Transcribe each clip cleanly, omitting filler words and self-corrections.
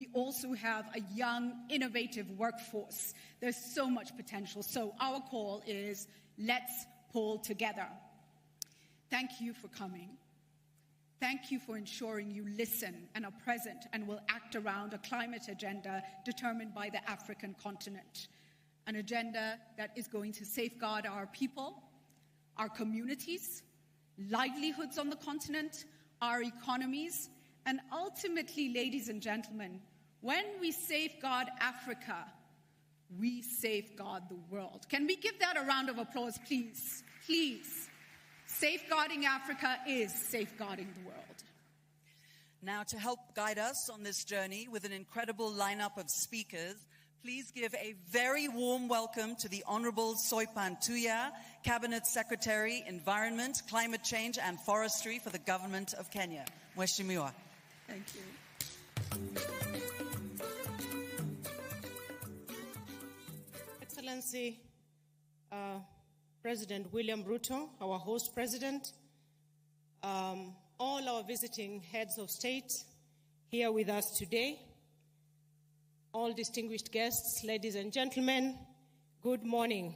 We also have a young, innovative workforce. There's so much potential. So our call is, let's pull together. Thank you for coming. Thank you for ensuring you listen and are present and will act around a climate agenda determined by the African continent. An agenda that is going to safeguard our people, our communities, livelihoods on the continent, our economies, and ultimately, ladies and gentlemen, when we safeguard Africa, we safeguard the world. Can we give that a round of applause, please? Please. Safeguarding Africa is safeguarding the world. Now, to help guide us on this journey with an incredible lineup of speakers, please give a very warm welcome to the Honorable Soipan Tuya, Cabinet Secretary, Environment, Climate Change and Forestry for the Government of Kenya. Mheshimiwa. Thank you. Excellency, President William Ruto, our host president, all our visiting heads of state here with us today, all distinguished guests, ladies and gentlemen, good morning.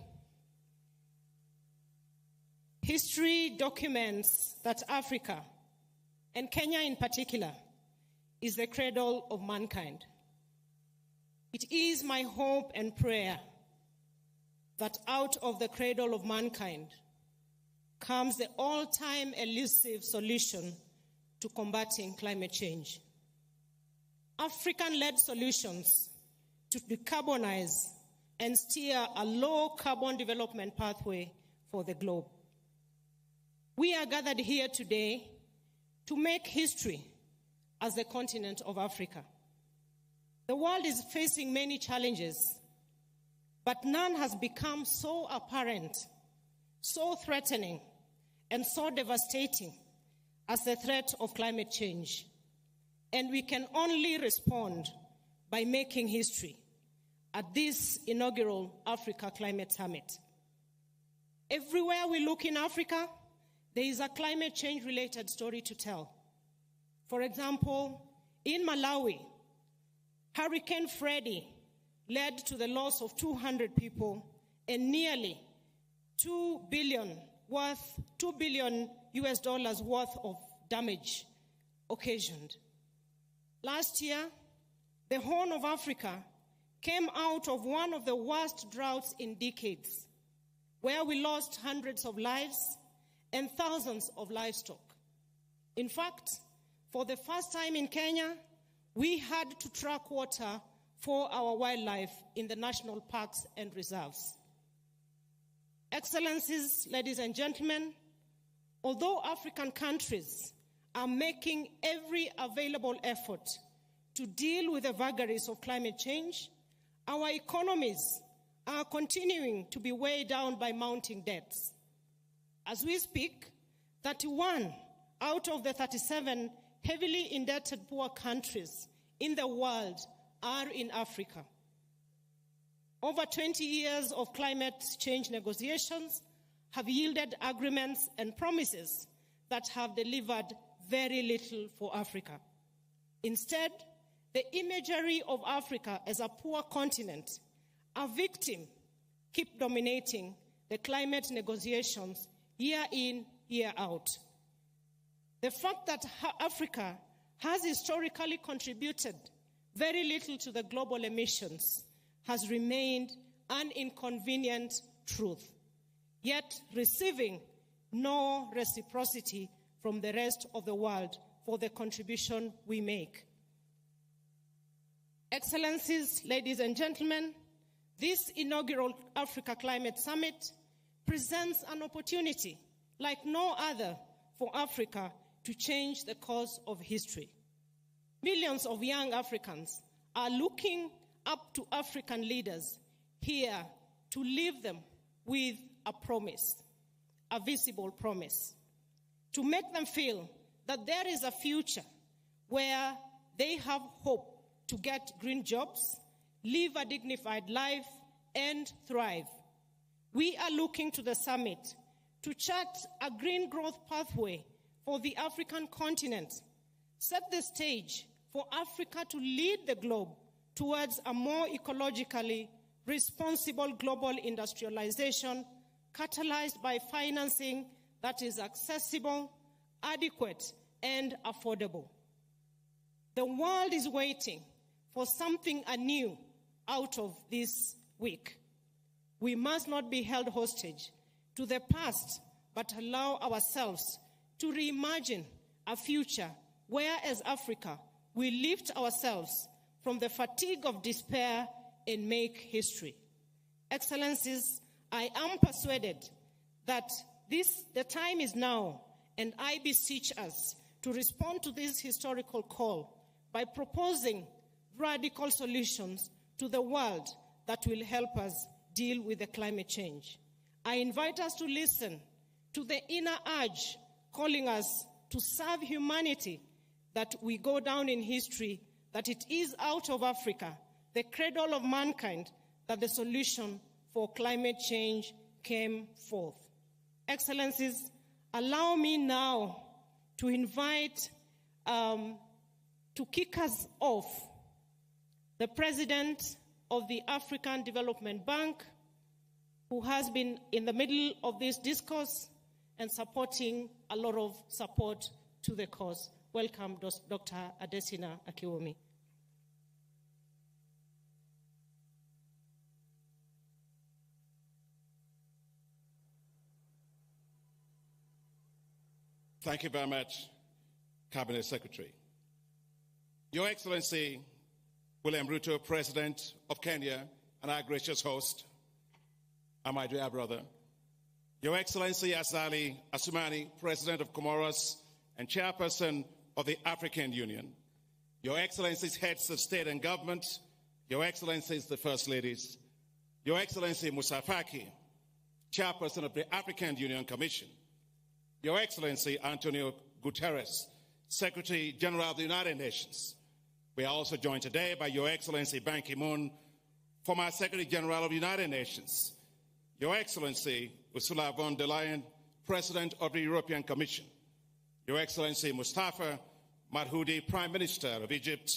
History documents that Africa, and Kenya in particular, is the cradle of mankind. It is my hope and prayer that out of the cradle of mankind comes the all-time elusive solution to combating climate change. African-led solutions to decarbonize and steer a low-carbon development pathway for the globe. We are gathered here today to make history as the continent of Africa. The world is facing many challenges, but none has become so apparent, so threatening, and so devastating as the threat of climate change. And we can only respond by making history at this inaugural Africa Climate Summit. Everywhere we look in Africa, there is a climate change-related story to tell. For example, in Malawi, Hurricane Freddy led to the loss of 200 people and nearly $2 billion US dollars worth of damage occasioned. Last year, the Horn of Africa came out of one of the worst droughts in decades, where we lost hundreds of lives and thousands of livestock. In fact, for the first time in Kenya, we had to track water for our wildlife in the national parks and reserves. Excellencies, ladies and gentlemen, although African countries are making every available effort to deal with the vagaries of climate change, our economies are continuing to be weighed down by mounting debts. As we speak, 31 out of the 37 heavily indebted poor countries in the world are in Africa. Over 20 years of climate change negotiations have yielded agreements and promises that have delivered very little for Africa. Instead, the imagery of Africa as a poor continent, a victim, keep dominating the climate negotiations year in, year out. The fact that Africa has historically contributed very little to the global emissions has remained an inconvenient truth, yet receiving no reciprocity from the rest of the world for the contribution we make. Excellencies, ladies and gentlemen, this inaugural Africa Climate Summit presents an opportunity like no other for Africa to change the course of history. Millions of young Africans are looking up to African leaders here to leave them with a promise, a visible promise, to make them feel that there is a future where they have hope to get green jobs, live a dignified life, and thrive. We are looking to the summit to chart a green growth pathway for the African continent, set the stage for Africa to lead the globe towards a more ecologically responsible global industrialization, catalyzed by financing that is accessible, adequate, and affordable. The world is waiting for something anew out of this week. We must not be held hostage to the past, but allow ourselves to reimagine a future where, as Africa, we lift ourselves from the fatigue of despair and make history. Excellencies, I am persuaded that the time is now, and I beseech us to respond to this historical call by proposing radical solutions to the world that will help us deal with the climate change. I invite us to listen to the inner urge calling us to serve humanity, that we go down in history, that it is out of Africa, the cradle of mankind, that the solution for climate change came forth. Excellencies, allow me now to invite to kick us off the President of the African Development Bank, who has been in the middle of this discourse and supporting a lot of support to the cause. Welcome, Dr. Adesina Akiwumi. Thank you very much, Cabinet Secretary. Your Excellency, William Ruto, President of Kenya, and our gracious host, and my dear brother. Your Excellency, Azali Assoumani, President of Comoros and Chairperson of the African Union. Your Excellencies, Heads of State and Government. Your Excellencies, the First Ladies. Your Excellency, Moussa Faki, Chairperson of the African Union Commission. Your Excellency, Antonio Guterres, Secretary General of the United Nations. We are also joined today by Your Excellency Ban Ki-moon, former Secretary General of the United Nations. Your Excellency Ursula von der Leyen, President of the European Commission. Your Excellency Mustafa Madhoudi, Prime Minister of Egypt.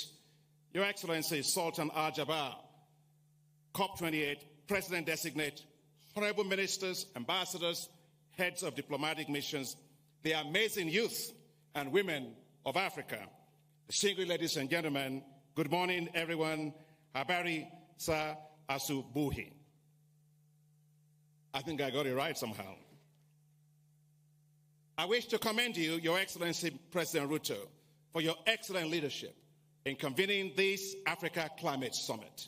Your Excellency Sultan Al-Jaber, COP28 President-designate, honorable ministers, ambassadors, heads of diplomatic missions, the amazing youth and women of Africa. Distinguished ladies and gentlemen, good morning, everyone. Habari sa asubuhi. I think I got it right somehow. I wish to commend you, Your Excellency President Ruto, for your excellent leadership in convening this Africa Climate Summit,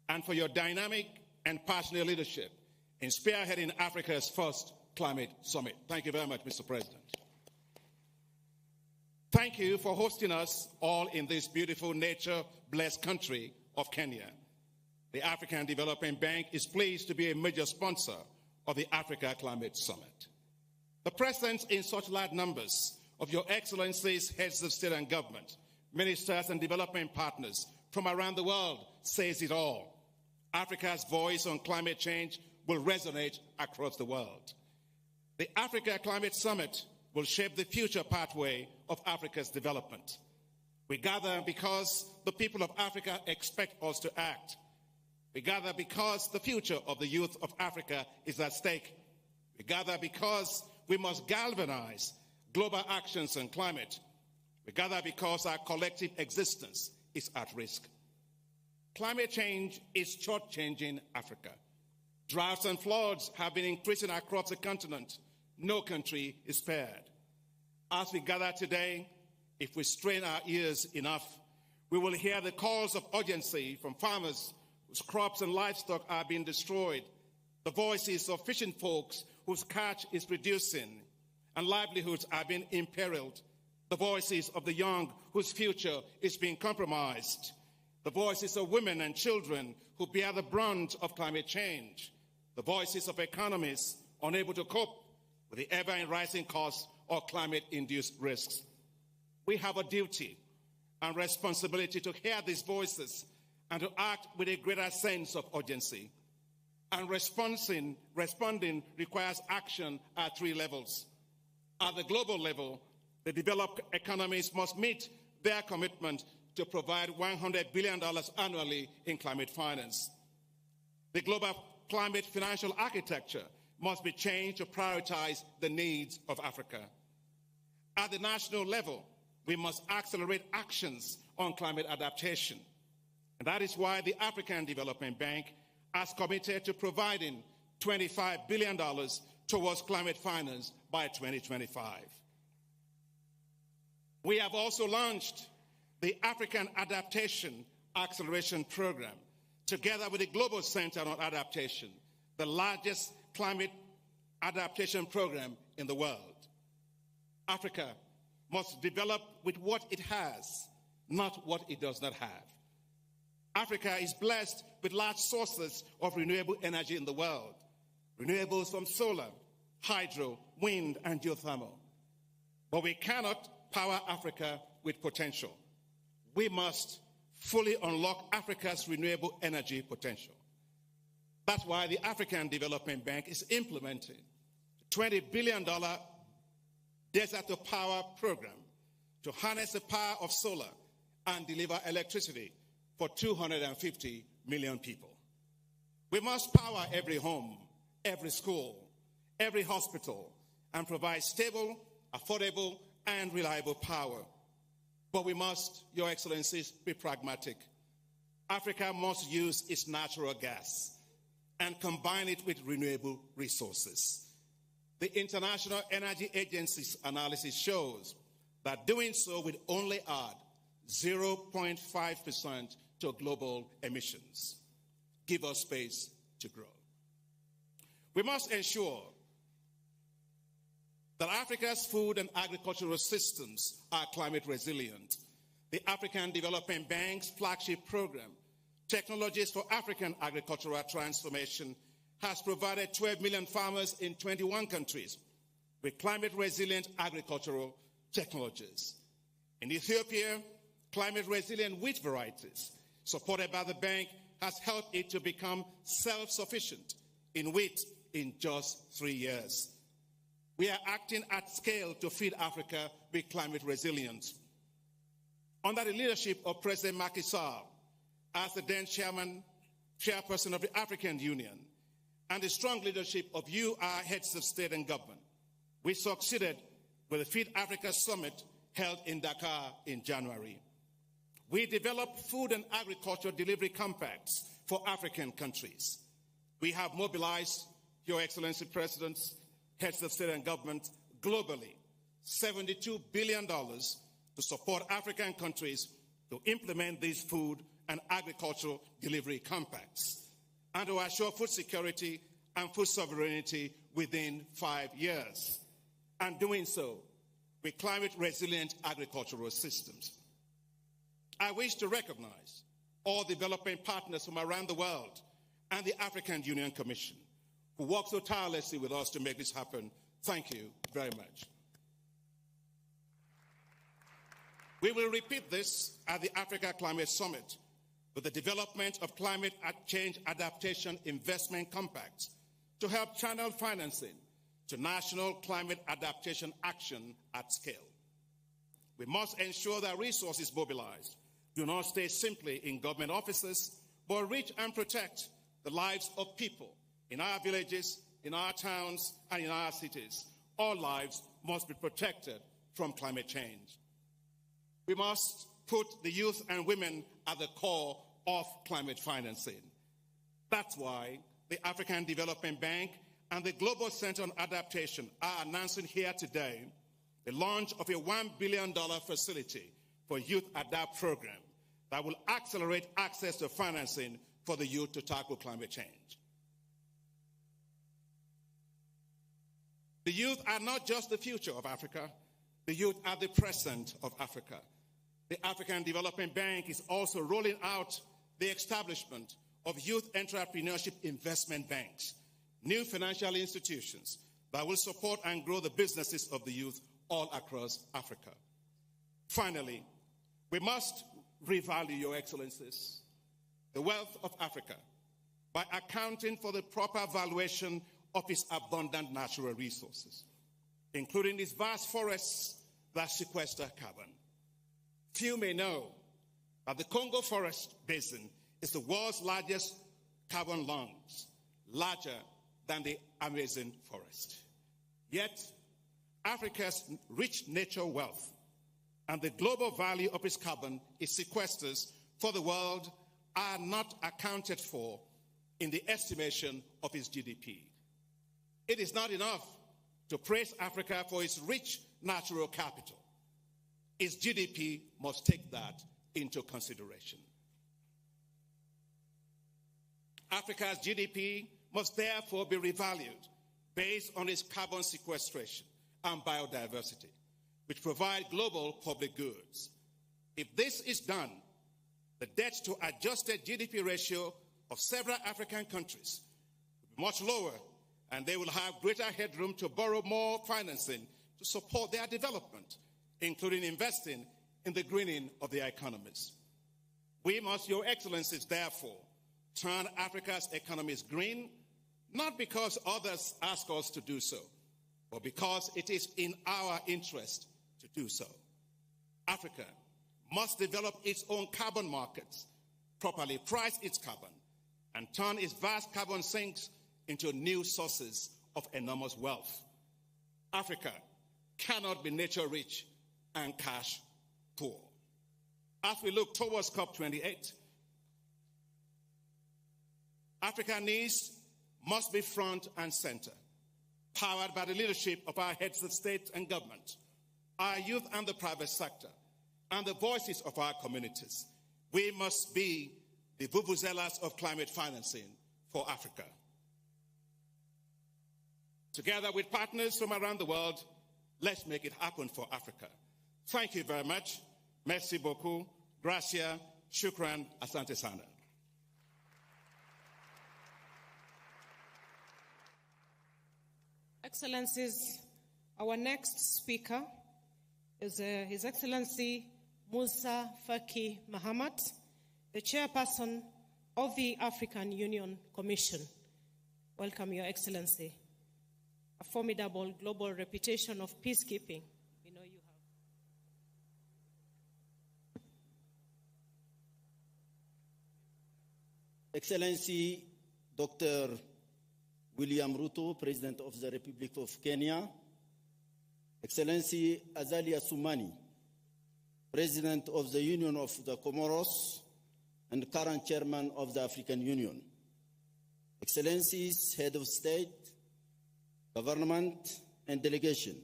and for your dynamic and passionate leadership in spearheading Africa's first Climate Summit. Thank you very much, Mr. President. Thank you for hosting us all in this beautiful nature-blessed country of Kenya. The African Development Bank is pleased to be a major sponsor of the Africa Climate Summit. The presence in such large numbers of Your Excellencies, heads of state and government, ministers and development partners from around the world says it all. Africa's voice on climate change will resonate across the world. The Africa Climate Summit will shape the future pathway of Africa's development. We gather because the people of Africa expect us to act. We gather because the future of the youth of Africa is at stake. We gather because we must galvanize global actions on climate. We gather because our collective existence is at risk. Climate change is short-changing Africa. Droughts and floods have been increasing across the continent. No country is spared. As we gather today, if we strain our ears enough, we will hear the calls of urgency from farmers whose crops and livestock are being destroyed, the voices of fishing folks whose catch is reducing and livelihoods are being imperiled, the voices of the young whose future is being compromised, the voices of women and children who bear the brunt of climate change, the voices of economists unable to cope with the ever-rising costs of climate-induced risks. We have a duty and responsibility to hear these voices and to act with a greater sense of urgency. And responding requires action at three levels. At the global level, the developed economies must meet their commitment to provide $100 billion annually in climate finance. The global climate financial architecture must be changed to prioritize the needs of Africa. At the national level, we must accelerate actions on climate adaptation. And that is why the African Development Bank has committed to providing $25 billion towards climate finance by 2025. We have also launched the African Adaptation Acceleration Program, together with the Global Center on Adaptation, the largest climate adaptation program in the world. Africa must develop with what it has, not what it does not have. Africa is blessed with large sources of renewable energy in the world. Renewables from solar, hydro, wind, and geothermal. But we cannot power Africa with potential. We must fully unlock Africa's renewable energy potential. That's why the African Development Bank is implementing a $20 billion Desert to Power program to harness the power of solar and deliver electricity for 250 million people. We must power every home, every school, every hospital, and provide stable, affordable, and reliable power. But we must, Your Excellencies, be pragmatic. Africa must use its natural gas and combine it with renewable resources. The International Energy Agency's analysis shows that doing so would only add 0.5% to global emissions. Give us space to grow. We must ensure that Africa's food and agricultural systems are climate resilient. The African Development Bank's flagship program, Technologies for African Agricultural Transformation, has provided 12 million farmers in 21 countries with climate-resilient agricultural technologies. In Ethiopia, climate-resilient wheat varieties supported by the bank has helped it to become self-sufficient in wheat in just 3 years. We are acting at scale to feed Africa with climate resilience. Under the leadership of President Macky Sall, as the then chairperson of the African Union, and the strong leadership of you, our heads of state and government, we succeeded with the Feed Africa Summit held in Dakar in January. We developed food and agriculture delivery compacts for African countries. We have mobilized, Your Excellency Presidents, heads of state and government, globally, $72 billion to support African countries to implement these food and agricultural delivery compacts and to assure food security and food sovereignty within 5 years, and doing so with climate-resilient agricultural systems. I wish to recognize all development partners from around the world and the African Union Commission who work so tirelessly with us to make this happen. Thank you very much. We will repeat this at the Africa Climate Summit with the development of climate change adaptation investment compacts to help channel financing to national climate adaptation action at scale. We must ensure that resources mobilized do not stay simply in government offices, but reach and protect the lives of people in our villages, in our towns, and in our cities. All lives must be protected from climate change. We must put the youth and women at the core of climate financing. That's why the African Development Bank and the Global Center on Adaptation are announcing here today the launch of a $1 billion facility for Youth Adapt program that will accelerate access to financing for the youth to tackle climate change. The youth are not just the future of Africa, the youth are the present of Africa. The African Development Bank is also rolling out the establishment of youth entrepreneurship investment banks, new financial institutions that will support and grow the businesses of the youth all across Africa. Finally, we must revalue, Your Excellencies, the wealth of Africa by accounting for the proper valuation of its abundant natural resources, including its vast forests that sequester carbon. Few may know that the Congo Forest Basin is the world's largest carbon lungs, larger than the Amazon forest. Yet, Africa's rich nature wealth and the global value of its carbon, its sequesters for the world, are not accounted for in the estimation of its GDP. It is not enough to praise Africa for its rich natural capital. Its GDP must take that into consideration. Africa's GDP must therefore be revalued based on its carbon sequestration and biodiversity, which provide global public goods. If this is done, the debt to adjusted GDP ratio of several African countries will be much lower, and they will have greater headroom to borrow more financing to support their development, including investing in the greening of their economies. We must, Your Excellencies, therefore, turn Africa's economies green, not because others ask us to do so, but because it is in our interest to do so. Africa must develop its own carbon markets, properly price its carbon, and turn its vast carbon sinks into new sources of enormous wealth. Africa cannot be nature rich and cash poor. As we look towards COP28, African needs must be front and center, powered by the leadership of our heads of state and government, our youth and the private sector, and the voices of our communities. We must be the vuvuzelas of climate financing for Africa. Together with partners from around the world, let's make it happen for Africa. Thank you very much. Merci beaucoup. Gracias. Shukran. Asante sana. Excellencies, our next speaker is His Excellency Musa Faki Mahamat, the chairperson of the African Union Commission. Welcome, Your Excellency. A formidable global reputation of peacekeeping. We know you have. Excellency Dr. William Ruto, President of the Republic of Kenya, Excellency Azalia Soumani, President of the Union of the Comoros and current Chairman of the African Union, Excellencies, Head of State, Government and Delegation,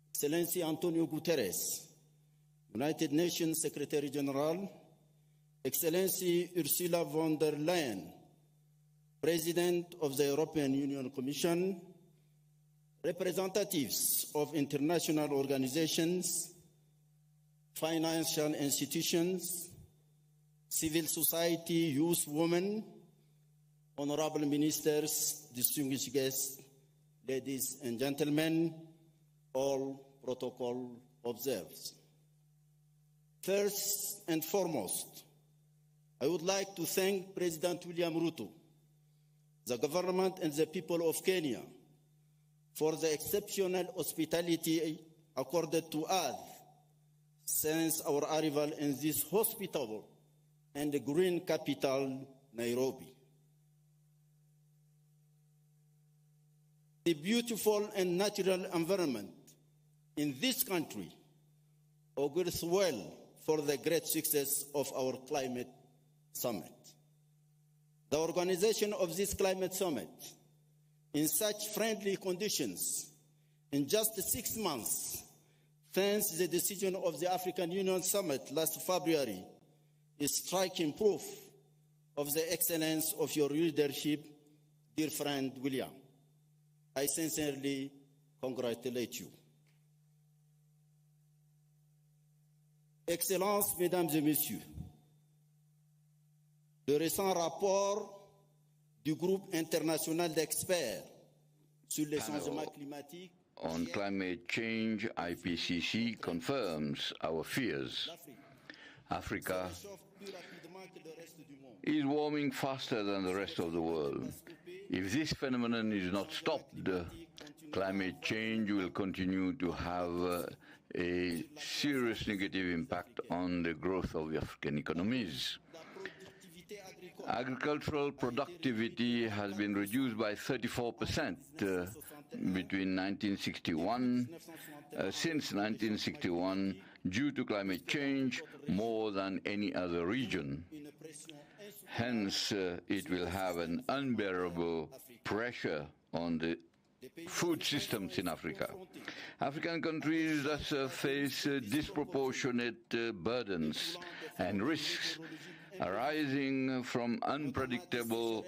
Excellency Antonio Guterres, United Nations Secretary General, Excellency Ursula von der Leyen, President of the European Union Commission, representatives of international organizations, financial institutions, civil society, youth, women, honorable ministers, distinguished guests, ladies and gentlemen, all protocol observed. First and foremost, I would like to thank President William Ruto, the government and the people of Kenya for the exceptional hospitality accorded to us since our arrival in this hospitable and green capital, Nairobi. The beautiful and natural environment in this country augurs well for the great success of our climate summit. The organization of this climate summit in such friendly conditions in just 6 months, thanks to the decision of the African Union Summit last February, is striking proof of the excellence of your leadership, dear friend William. I sincerely congratulate you. Excellences, Mesdames et Messieurs, le récent rapport du groupe international d'experts sur les changements climatiques on climate change, IPCC, confirms our fears. Africa is warming faster than the rest of the world. If this phenomenon is not stopped, climate change will continue to have a serious negative impact on the growth of the African economies. Agricultural productivity has been reduced by 34% between 1961, since 1961, due to climate change, more than any other region. Hence, it will have an unbearable pressure on the food systems in Africa. African countries thus face disproportionate burdens and risks arising from unpredictable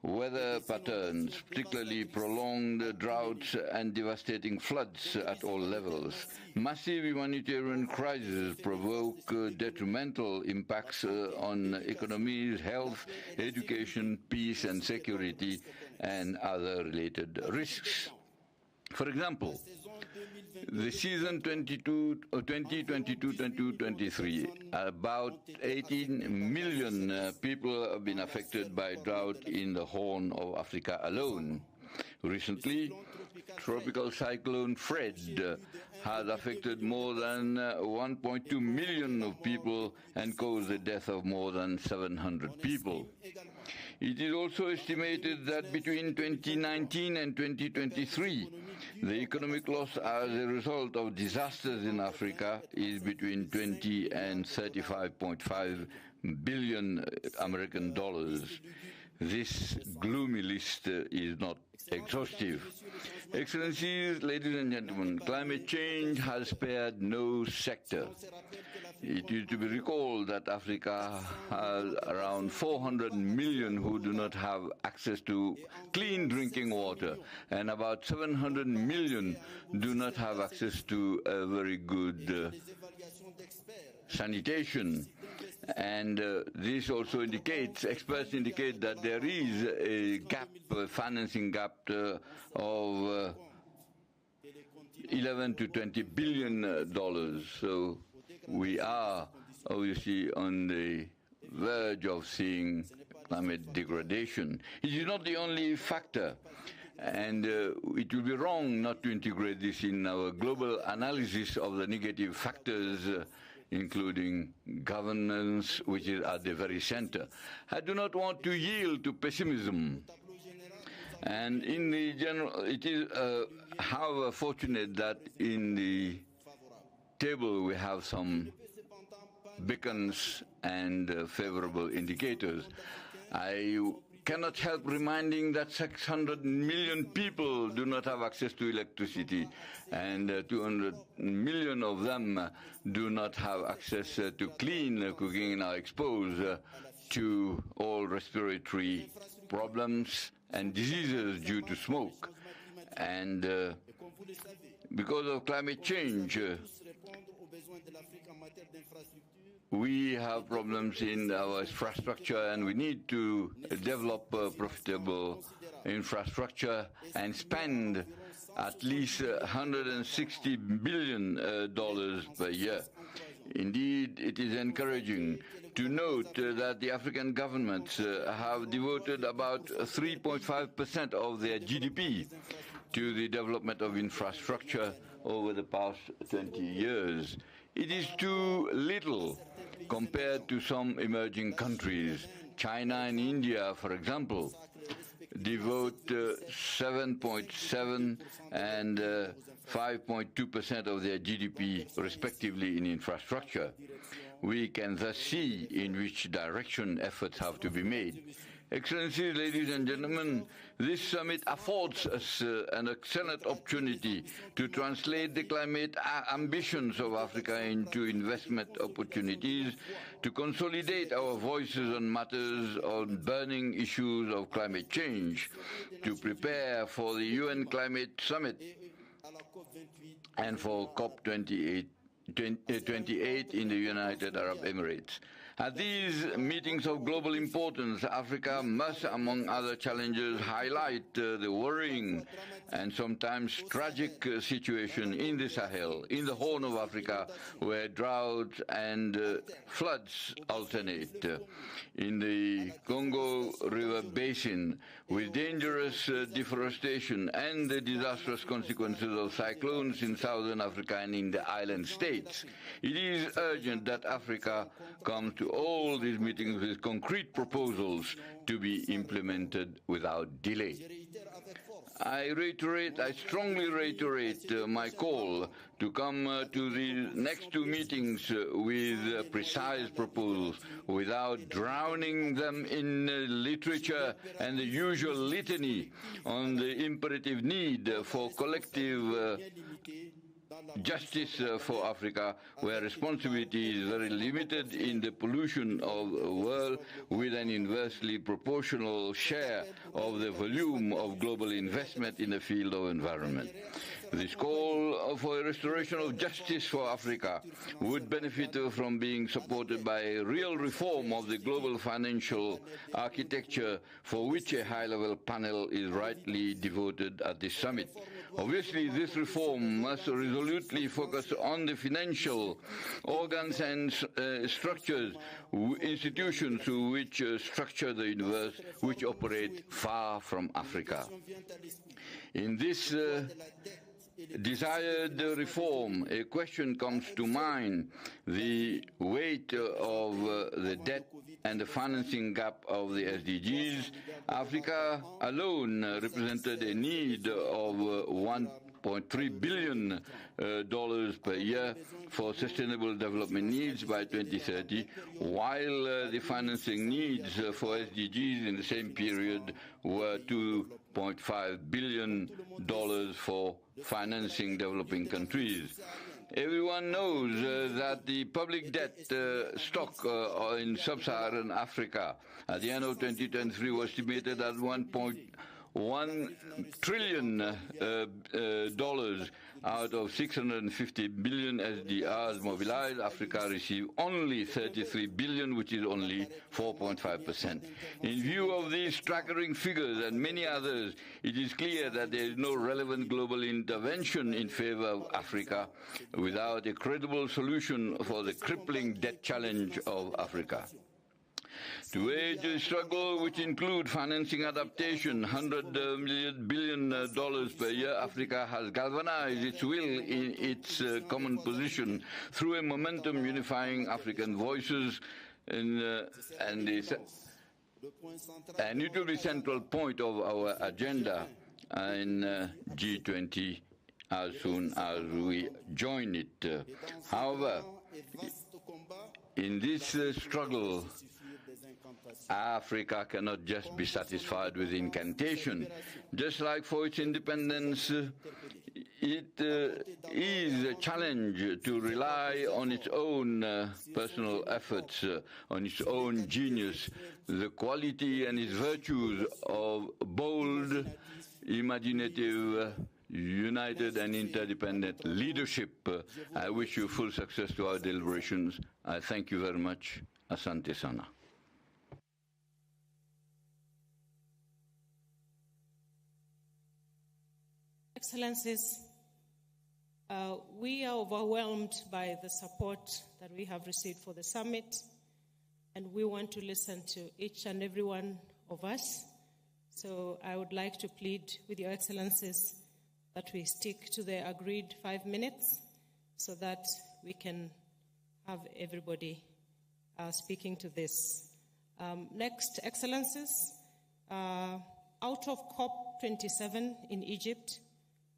weather patterns, particularly prolonged droughts and devastating floods at all levels. Massive humanitarian crises provoke detrimental impacts on economies, health, education, peace and security, and other related risks. For example, the season 2022-2023, about 18 million people have been affected by drought in the Horn of Africa alone. Recently, tropical cyclone Fred has affected more than 1.2 million of people and caused the death of more than 700 people. It is also estimated that between 2019 and 2023, the economic loss as a result of disasters in Africa is between 20 and 35.5 billion American dollars. This gloomy list is not exhaustive. Excellencies, ladies and gentlemen, climate change has spared no sector. It is to be recalled that Africa has around 400 million who do not have access to clean drinking water, and about 700 million do not have access to a very good sanitation. And this also indicates, experts indicate that there is a gap, a financing gap of 11 to 20 billion dollars. So we are obviously on the verge of seeing climate degradation. It is not the only factor, and it will be wrong not to integrate this in our global analysis of the negative factors, including governance, which is at the very center. I do not want to yield to pessimism. And in the general, it is, however, fortunate that in the table we have some beacons and favorable indicators. I cannot help reminding that 600 million people do not have access to electricity, and 200 million of them do not have access to clean cooking and are exposed to all respiratory problems and diseases due to smoke. And because of climate change, we have problems in our infrastructure, and we need to develop profitable infrastructure and spend at least $160 billion per year. Indeed, it is encouraging to note that the African governments have devoted about 3.5% of their GDP to the development of infrastructure over the past 20 years. It is too little compared to some emerging countries. China and India, for example, devote 7.7 and 5.2% of their GDP, respectively, in infrastructure. We can thus see in which direction efforts have to be made. Excellencies, ladies and gentlemen, this summit affords us an excellent opportunity to translate the climate ambitions of Africa into investment opportunities, to consolidate our voices on matters on burning issues of climate change, to prepare for the UN Climate Summit and for COP28 in the United Arab Emirates. At these meetings of global importance, Africa must, among other challenges, highlight the worrying and sometimes tragic situation in the Sahel, in the Horn of Africa, where droughts and floods alternate, in the Congo River Basin, with dangerous deforestation and the disastrous consequences of cyclones in southern Africa and in the island states. It is urgent that Africa come to all these meetings with concrete proposals to be implemented without delay. I strongly reiterate my call to come to the next two meetings with precise proposals without drowning them in literature and the usual litany on the imperative need for collective justice for Africa, where responsibility is very limited in the pollution of the world, with an inversely proportional share of the volume of global investment in the field of environment. This call for a restoration of justice for Africa would benefit from being supported by a real reform of the global financial architecture, for which a high-level panel is rightly devoted at this summit. Obviously, this reform must resolutely focus on the financial organs and structures, institutions which structure the universe, which operate far from Africa. In this desired reform, a question comes to mind: the weight of the debt and the financing gap of the SDGs. Africa alone represented a need of $1.3 billion per year for sustainable development needs by 2030, while the financing needs for SDGs in the same period were $2.5 billion for financing developing countries. Everyone knows that the public debt stock in sub-Saharan Africa at the end of 2023 was estimated at $1.1 trillion out of 650 billion SDRs mobilized. Africa received only 33 billion, which is only 4.5%. In view of these staggering figures and many others, it is clear that there is no relevant global intervention in favor of Africa without a credible solution for the crippling debt challenge of Africa. To wage a struggle which includes financing adaptation, $100 billion per year, Africa has galvanized its will in its common position through a momentum unifying African voices, and it will be a central point of our agenda in G20 as soon as we join it. However, in this struggle, Africa cannot just be satisfied with incantation. Just like for its independence, it is a challenge to rely on its own personal efforts, on its own genius, the quality and its virtues of bold, imaginative, united and interdependent leadership. I wish you full success to our deliberations. I thank you very much. Asante sana. Excellencies, we are overwhelmed by the support that we have received for the summit, and we want to listen to each and every one of us. So I would like to plead with Your Excellencies that we stick to the agreed 5 minutes so that we can have everybody speaking to this. Next, Excellencies, out of COP27 in Egypt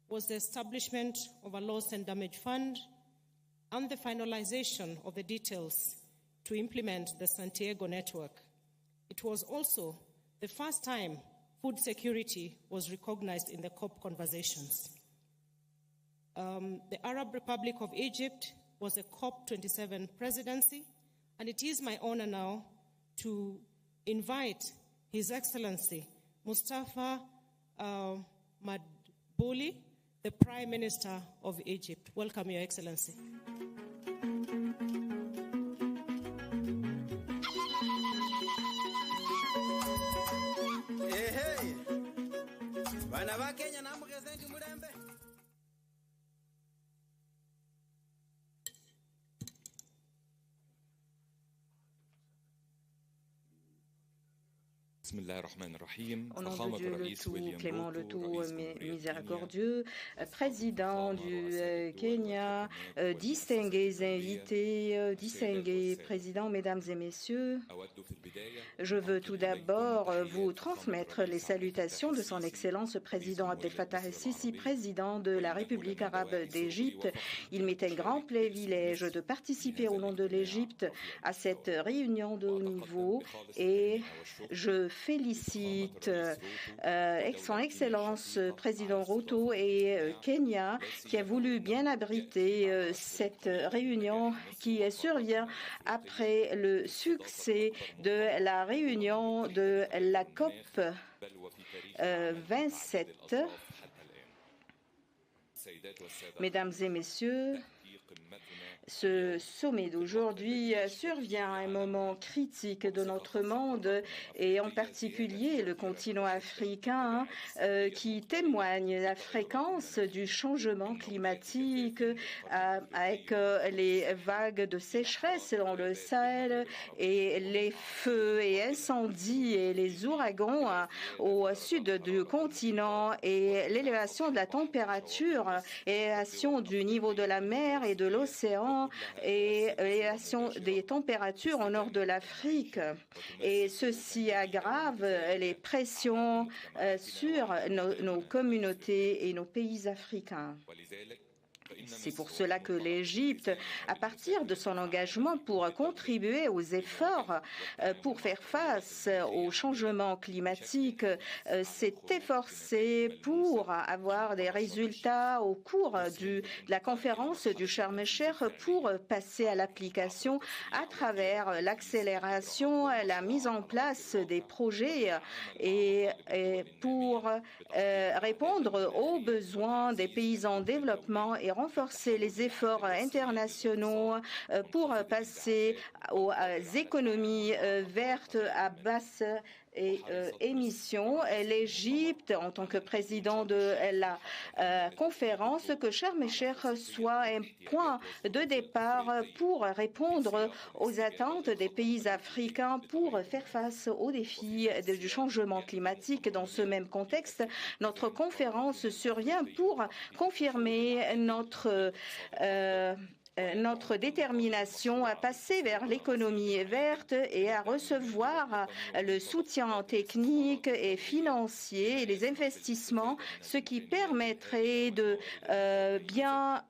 was the establishment of a loss and damage fund and the finalization of the details to implement the Santiago network. It was also the first time food security was recognized in the COP conversations. The Arab Republic of Egypt was a COP27 presidency, and it is my honor now to invite His Excellency Mustafa Madbouli, the Prime Minister of Egypt. Welcome, Your Excellency. Au nom de Dieu le tout, Clément le tout, miséricordieux, président du Kenya, distingués invités, distingués présidents, mesdames et messieurs, je veux tout d'abord vous transmettre les salutations de son Excellence le président Abdel Fattah el-Sisi, président de la République arabe d'Égypte. Il m'est un grand privilège de participer au nom de l'Égypte à cette réunion de haut niveau et je félicite son Excellence président Ruto et Kenya qui a voulu bien abriter cette réunion qui survient après le succès de la réunion de la COP 27. Mesdames et messieurs, ce sommet d'aujourd'hui survient à un moment critique de notre monde et en particulier le continent africain qui témoigne de la fréquence du changement climatique avec les vagues de sécheresse dans le Sahel et les feux et incendies et les ouragans au sud du continent et l'élévation de la température, l'élévation du niveau de la mer et de l'océan et l'élévation des températures au nord de l'Afrique. Et ceci aggrave les pressions sur nos communautés et nos pays africains. C'est pour cela que l'Égypte, à partir de son engagement pour contribuer aux efforts pour faire face au changement climatique, s'est efforcée pour avoir des résultats au cours de la conférence du Sharm el-Sheikh pour passer à l'application à travers l'accélération, la mise en place des projets et pour répondre aux besoins des pays en développement et renforcer les efforts internationaux pour passer aux économies vertes à basse émissions. L'Égypte, en tant que président de la conférence, que Sharm el-Sheikh soit un point de départ pour répondre aux attentes des pays africains pour faire face aux défis du changement climatique. Dans ce même contexte, notre conférence survient pour confirmer notre détermination à passer vers l'économie verte et à recevoir le soutien technique et financier et les investissements, ce qui permettrait de bien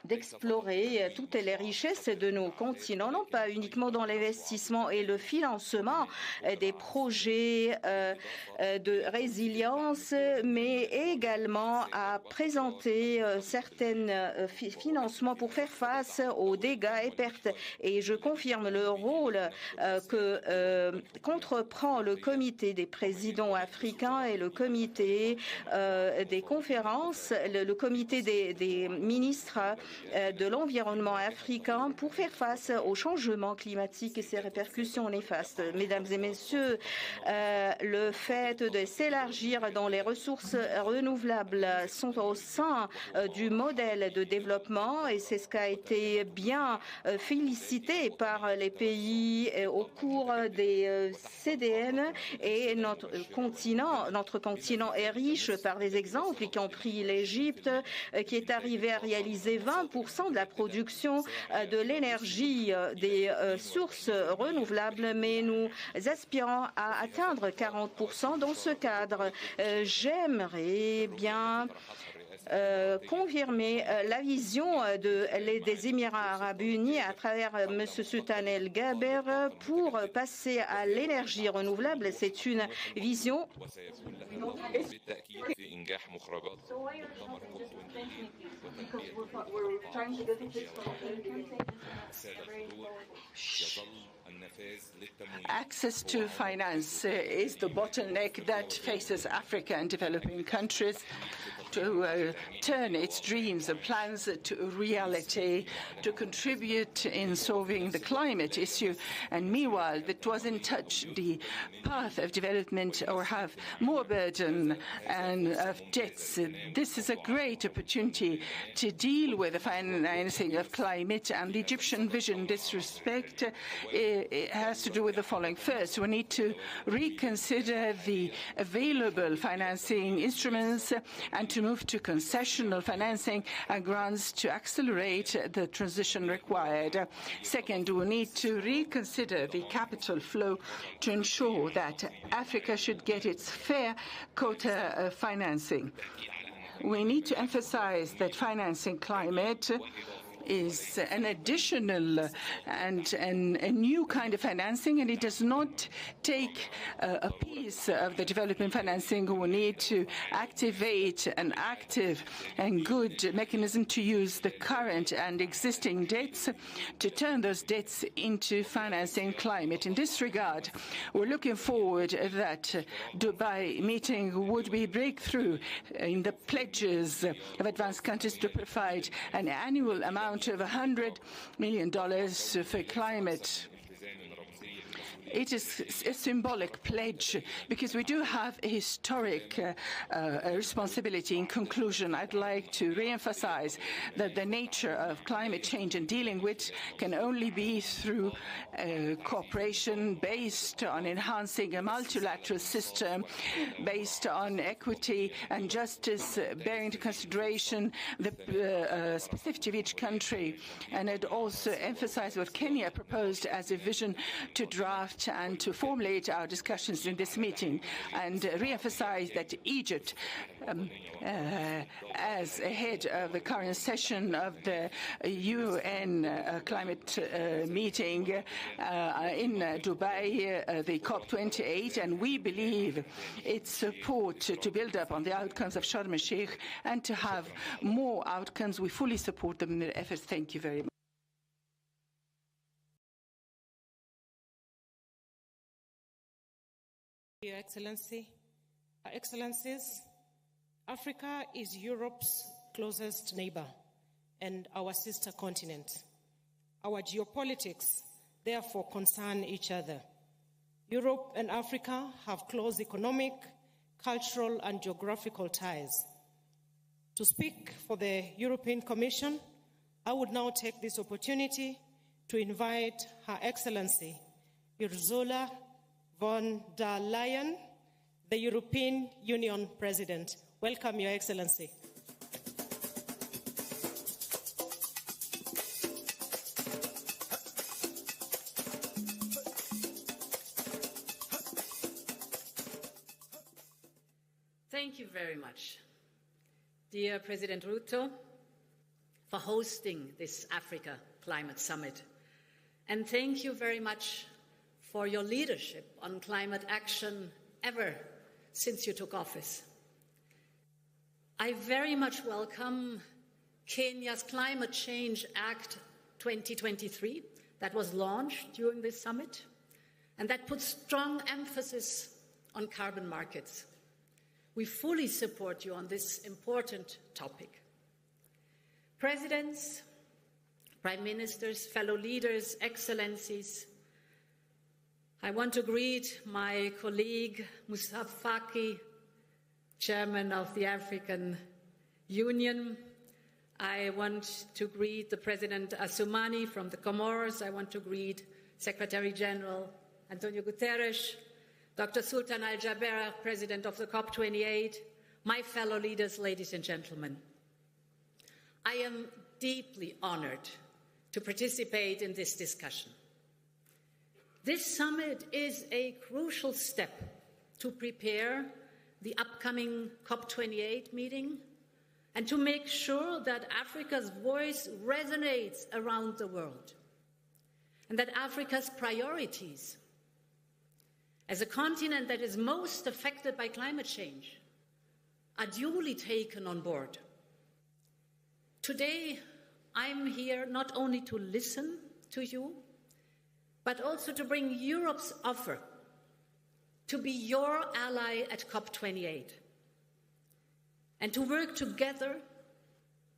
d'explorer toutes les richesses de nos continents, non pas uniquement dans l'investissement et le financement des projets de résilience, mais également à présenter certains financements pour faire face aux dégâts et pertes. Et je confirme le rôle qu'entreprend le comité des présidents africains et le comité des conférences, le comité des ministres de l'environnement africain pour faire face au changement climatique et ses répercussions néfastes. Mesdames et messieurs, le fait de s'élargir dans les ressources renouvelables sont au sein du modèle de développement et c'est ce qui a été bien félicité par les pays au cours des CDN et notre continent est riche par des exemples qui ont pris l'Égypte qui est arrivé à réaliser 20% de la production de l'énergie des sources renouvelables, mais nous aspirons à atteindre 40%. Dans ce cadre, j'aimerais bien confirmer la vision des Émirats arabes unis à travers M. Sultan El Gaber pour passer à l'énergie renouvelable. C'est une vision. Access to finance is the bottleneck that faces Africa and developing countries. to turn its dreams and plans to reality, to contribute in solving the climate issue. And meanwhile, that doesn't touch the path of development or have more burden and of debts. This is a great opportunity to deal with the financing of climate, and the Egyptian vision in this respect it has to do with the following. First, we need to reconsider the available financing instruments and to move to concessional financing and grants to accelerate the transition required. Second, we need to reconsider the capital flow to ensure that Africa should get its fair quota of financing. We need to emphasize that financing climate is an additional and a new kind of financing, and it does not take a piece of the development financing. We need to activate an active and good mechanism to use the current and existing debts to turn those debts into financing climate. In this regard, we're looking forward that Dubai meeting would be a breakthrough in the pledges of advanced countries to provide an annual amount of $100 million for climate. It is a symbolic pledge because we do have a historic responsibility. In conclusion, I'd like to re-emphasize that the nature of climate change and dealing with can only be through cooperation based on enhancing a multilateral system, based on equity and justice, bearing into consideration the specificity of each country. And I'd also emphasize what Kenya proposed as a vision to draft and to formulate our discussions in this meeting, and re-emphasize that Egypt, as a head of the current session of the UN climate meeting in Dubai, the COP28, and we believe its support to build up on the outcomes of Sharm el-Sheikh and to have more outcomes. We fully support them in their efforts. Thank you very much. Your Excellencies, Africa is Europe's closest neighbor and our sister continent. Our geopolitics therefore concern each other. Europe and Africa have close economic, cultural, and geographical ties. To speak for the European Commission, I would now take this opportunity to invite Her Excellency Ursula von der Leyen, the European Union President. Welcome, Your Excellency. Thank you very much, dear President Ruto, for hosting this Africa Climate Summit. And thank you very much for your leadership on climate action ever since you took office. I very much welcome Kenya's Climate Change Act 2023 that was launched during this summit and that puts strong emphasis on carbon markets. We fully support you on this important topic. Presidents, prime ministers, fellow leaders, excellencies, I want to greet my colleague Moussa Faki, Chairman of the African Union. I want to greet the President Assoumani from the Comoros. I want to greet Secretary General Antonio Guterres, Dr. Sultan Al Jaber, President of the COP28, my fellow leaders, ladies and gentlemen. I am deeply honored to participate in this discussion. This summit is a crucial step to prepare the upcoming COP28 meeting and to make sure that Africa's voice resonates around the world and that Africa's priorities as a continent that is most affected by climate change are duly taken on board. Today, I'm here not only to listen to you, but also to bring Europe's offer to be your ally at COP28. and to work together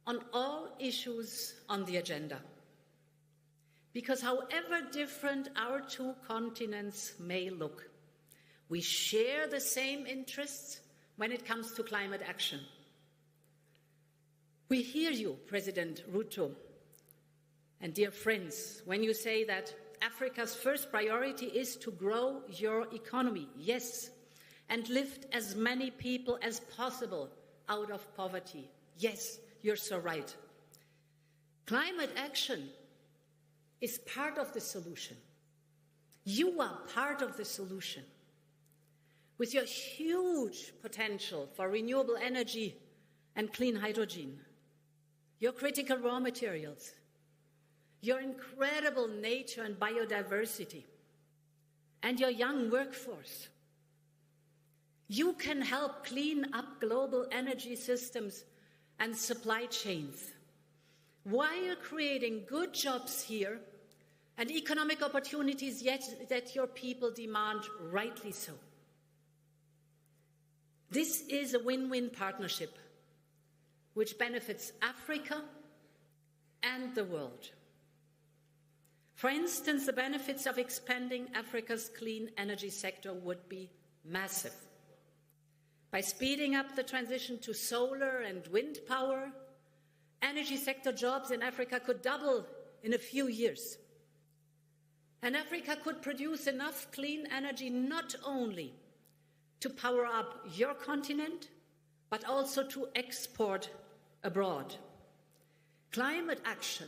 on all issues on the agenda. Because however different our two continents may look, we share the same interests when it comes to climate action. We hear you, President Ruto, and dear friends, when you say that Africa's first priority is to grow your economy, yes, and lift as many people as possible out of poverty. Yes, you're so right. Climate action is part of the solution. You are part of the solution. With your huge potential for renewable energy and clean hydrogen, your critical raw materials, your incredible nature and biodiversity, and your young workforce, you can help clean up global energy systems and supply chains while creating good jobs here and economic opportunities yet that your people demand, rightly so. This is a win-win partnership which benefits Africa and the world. For instance, the benefits of expanding Africa's clean energy sector would be massive. By speeding up the transition to solar and wind power, energy sector jobs in Africa could double in a few years. And Africa could produce enough clean energy not only to power up your continent, but also to export abroad. Climate action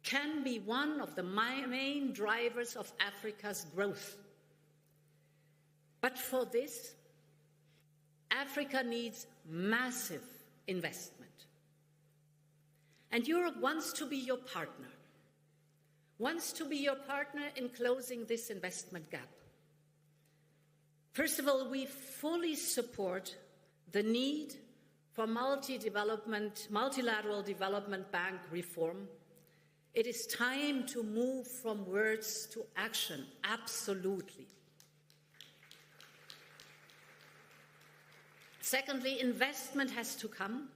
can be one of the main drivers of Africa's growth. But for this, Africa needs massive investment. And Europe wants to be your partner, in closing this investment gap. First of all, we fully support the need for multilateral development bank reform. It is time to move from words to action, absolutely. Secondly, investment has to come.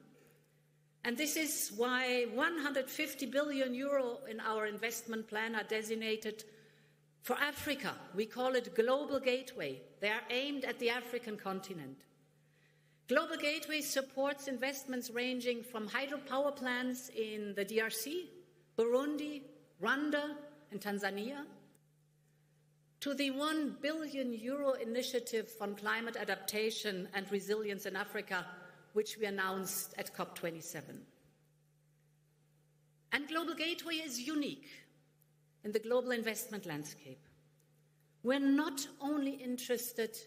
And this is why 150 billion euro in our investment plan are designated for Africa. We call it Global Gateway. They are aimed at the African continent. Global Gateway supports investments ranging from hydropower plants in the DRC, Burundi, Rwanda, and Tanzania, to the 1 billion euro initiative on climate adaptation and resilience in Africa, which we announced at COP27. And Global Gateway is unique in the global investment landscape. We're not only interested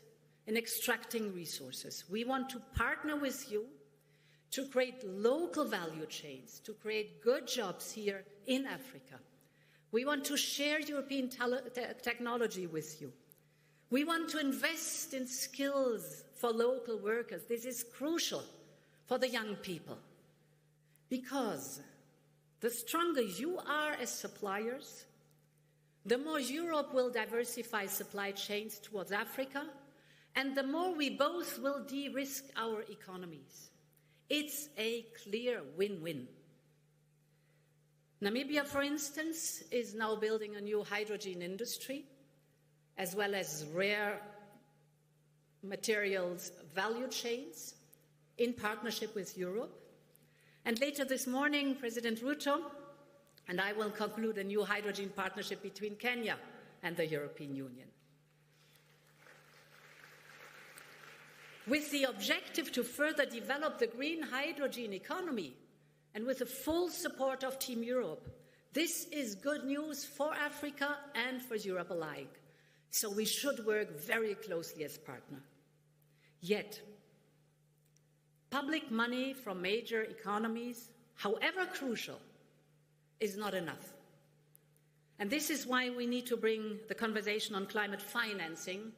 in extracting resources. We want to partner with you to create local value chains, to create good jobs here in Africa. We want to share European technology with you. We want to invest in skills for local workers. This is crucial for the young people, because the stronger you are as suppliers, the more Europe will diversify supply chains towards Africa, and the more we both will de-risk our economies. It's a clear win-win. Namibia, for instance, is now building a new hydrogen industry, as well as rare materials value chains in partnership with Europe. And later this morning, President Ruto and I will conclude a new hydrogen partnership between Kenya and the European Union, with the objective to further develop the green hydrogen economy and with the full support of Team Europe. This is good news for Africa and for Europe alike. So we should work very closely as partner. Yet, public money from major economies, however crucial, is not enough. And this is why we need to bring the conversation on climate financing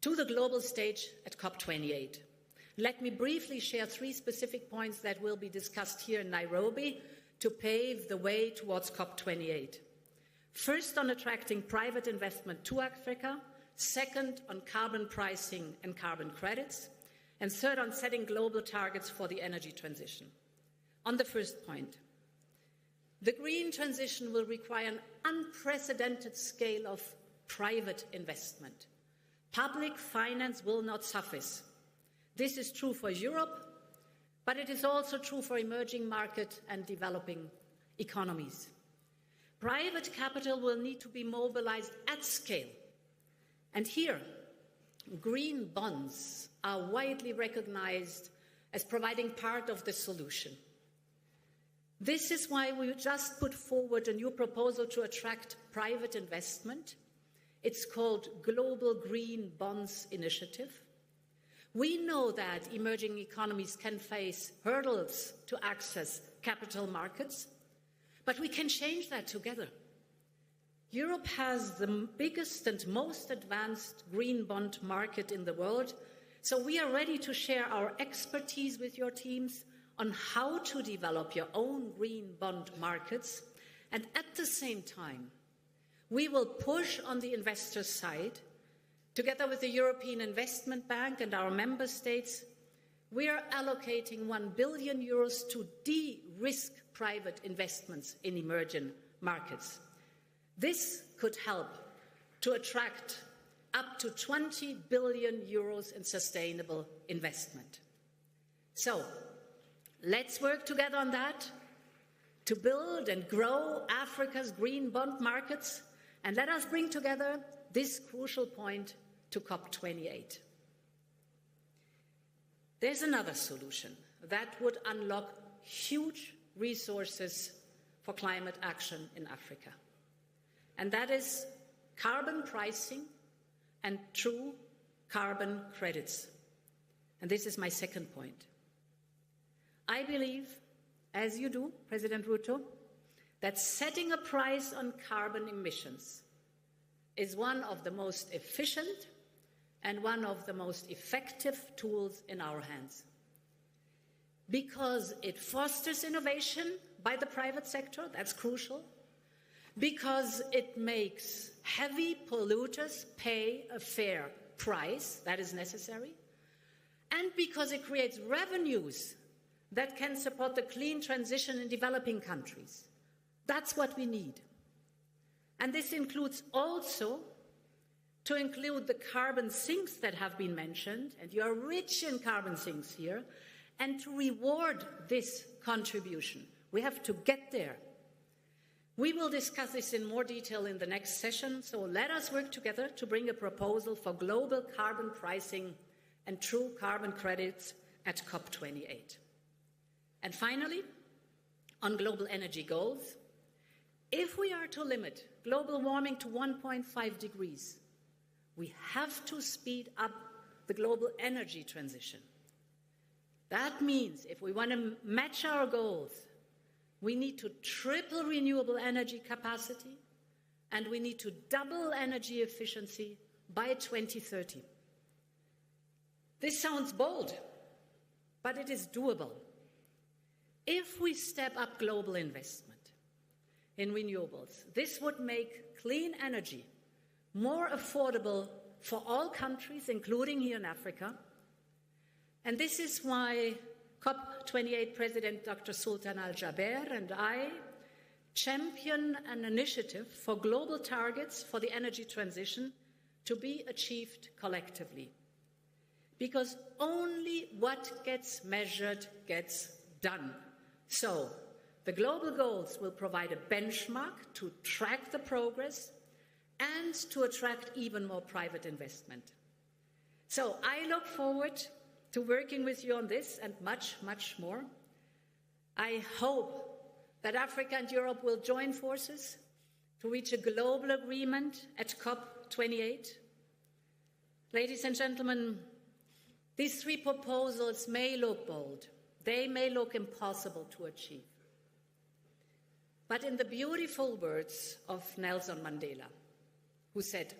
to the global stage at COP28. Let me briefly share 3 specific points that will be discussed here in Nairobi to pave the way towards COP28. First, on attracting private investment to Africa. Second, on carbon pricing and carbon credits. And third, on setting global targets for the energy transition. On the first point, the green transition will require an unprecedented scale of private investment. Public finance will not suffice. This is true for Europe, but it is also true for emerging market and developing economies. Private capital will need to be mobilized at scale. And here, green bonds are widely recognized as providing part of the solution. This is why we just put forward a new proposal to attract private investment. It's called Global Green Bonds Initiative. We know that emerging economies can face hurdles to access capital markets, but we can change that together. Europe has the biggest and most advanced green bond market in the world, so we are ready to share our expertise with your teams on how to develop your own green bond markets, and at the same time, we will push on the investor side. Together with the European Investment Bank and our member states, we are allocating 1 billion euros to de-risk private investments in emerging markets. This could help to attract up to 20 billion euros in sustainable investment. So, let's work together on that to build and grow Africa's green bond markets, and let us bring together this crucial point to COP28. There's another solution that would unlock huge resources for climate action in Africa, and that is carbon pricing and true carbon credits. And this is my second point. I believe, as you do, President Ruto, that setting a price on carbon emissions is one of the most efficient and one of the most effective tools in our hands, because it fosters innovation by the private sector, that's crucial, because it makes heavy polluters pay a fair price, that is necessary, and because it creates revenues that can support the clean transition in developing countries. That's what we need. And this includes also to include the carbon sinks that have been mentioned, and you are rich in carbon sinks here, and to reward this contribution. We have to get there. We will discuss this in more detail in the next session, so let us work together to bring a proposal for global carbon pricing and true carbon credits at COP28. And finally, on global energy goals, if we are to limit global warming to 1.5 degrees, we have to speed up the global energy transition. That means if we want to match our goals, we need to triple renewable energy capacity, and we need to double energy efficiency by 2030. This sounds bold, but it is doable. If we step up global investment in renewables, this would make clean energy more affordable for all countries, including here in Africa. And this is why COP28 President Dr. Sultan Al-Jaber and I champion an initiative for global targets for the energy transition to be achieved collectively. Because only what gets measured gets done. So, the global goals will provide a benchmark to track the progress and to attract even more private investment. So, I look forward to working with you on this and much, much more. I hope that Africa and Europe will join forces to reach a global agreement at COP28. Ladies and gentlemen, these three proposals may look bold. They may look impossible to achieve. But in the beautiful words of Nelson Mandela, who said,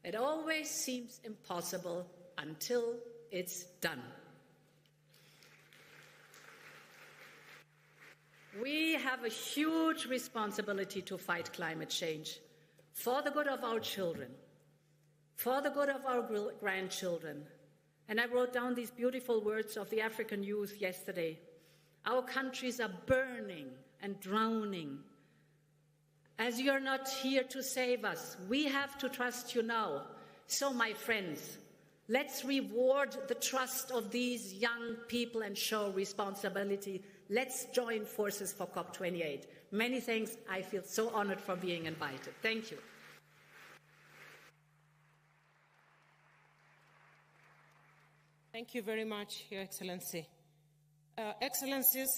"It always seems impossible until it's done." We have a huge responsibility to fight climate change for the good of our children, for the good of our grandchildren, And I wrote down these beautiful words of the African youth yesterday. Our countries are burning and drowning. As you're not here to save us, we have to trust you now. So, my friends, let's reward the trust of these young people and show responsibility. Let's join forces for COP28. Many thanks. I feel so honored for being invited. Thank you. Thank you very much, Your Excellency. Excellencies,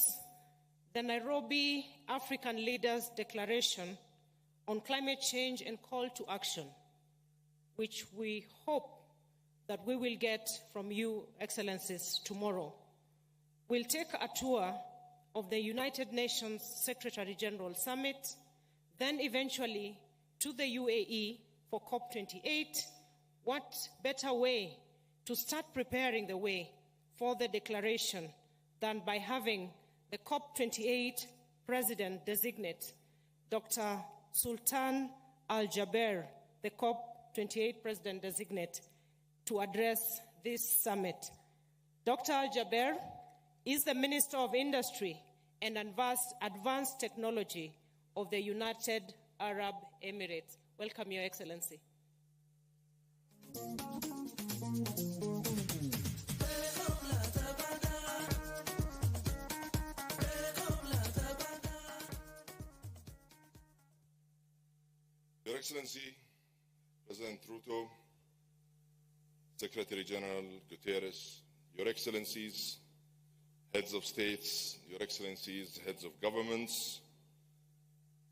the Nairobi African Leaders Declaration on Climate Change and Call to Action, which we hope that we will get from you, Excellencies, tomorrow, will take a tour of the United Nations Secretary General Summit, then eventually to the UAE for COP28. What better way to start preparing the way for the declaration than by having the COP28 President-designate, Dr. Sultan Al-Jaber, the COP28 President-designate, to address this summit. Dr. Al-Jaber is the Minister of Industry and Advanced Technology of the United Arab Emirates. Welcome, Your Excellency. Your Excellency, President Ruto, Secretary General Guterres, Your Excellencies, Heads of States, Your Excellencies, Heads of Governments,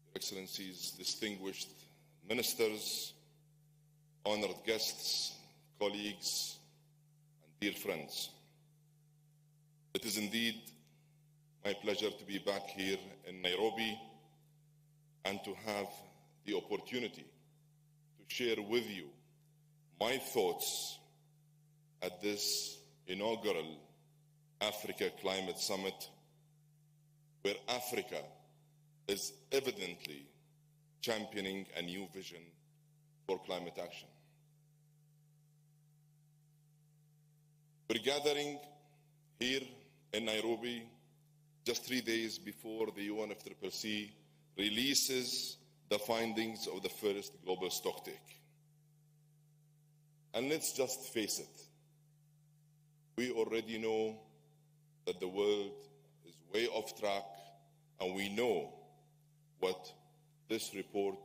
Your Excellencies, distinguished ministers, honored guests, colleagues, and dear friends. It is indeed my pleasure to be back here in Nairobi and to have the opportunity to share with you my thoughts at this inaugural Africa Climate Summit, where Africa is evidently championing a new vision for climate action. We're gathering here in Nairobi just 3 days before the UNFCCC releases the findings of the first global stocktake. And let's just face it, we already know that the world is way off track, and we know what this report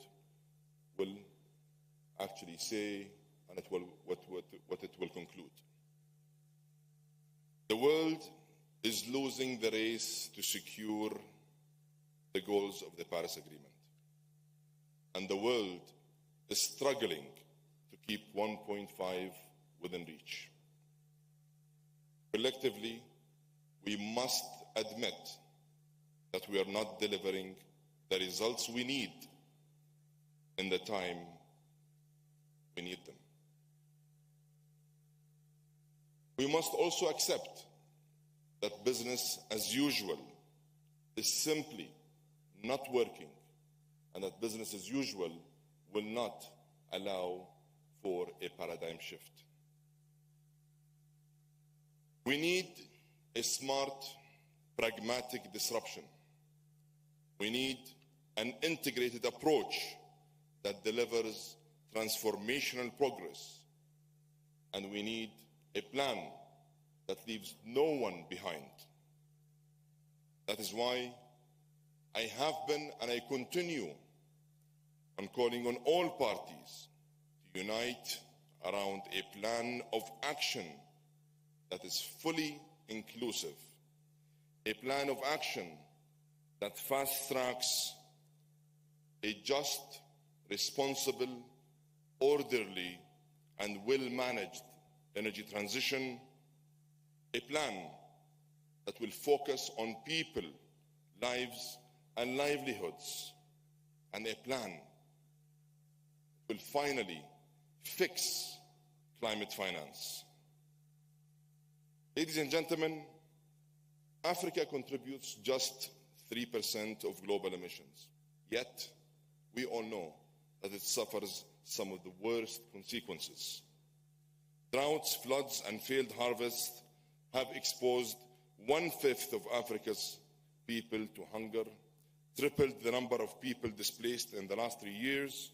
will actually say and what it will conclude. The world is losing the race to secure the goals of the Paris Agreement. And the world is struggling to keep 1.5 within reach. Collectively, we must admit that we are not delivering the results we need in the time we need them. We must also accept that business as usual is simply not working, and that business as usual will not allow for a paradigm shift. We need a smart, pragmatic disruption. We need an integrated approach that delivers transformational progress. And we need a plan that leaves no one behind. That is why I have been and I continue on calling on all parties to unite around a plan of action that is fully inclusive, a plan of action that fast-tracks a just, responsible, orderly, and well-managed energy transition, a plan that will focus on people, lives, and livelihoods, and a plan that will finally fix climate finance. Ladies and gentlemen, Africa contributes just 3% of global emissions. Yet, we all know that it suffers some of the worst consequences. Droughts, floods, and failed harvests have exposed 1/5 of Africa's people to hunger, tripled the number of people displaced in the last 3 years,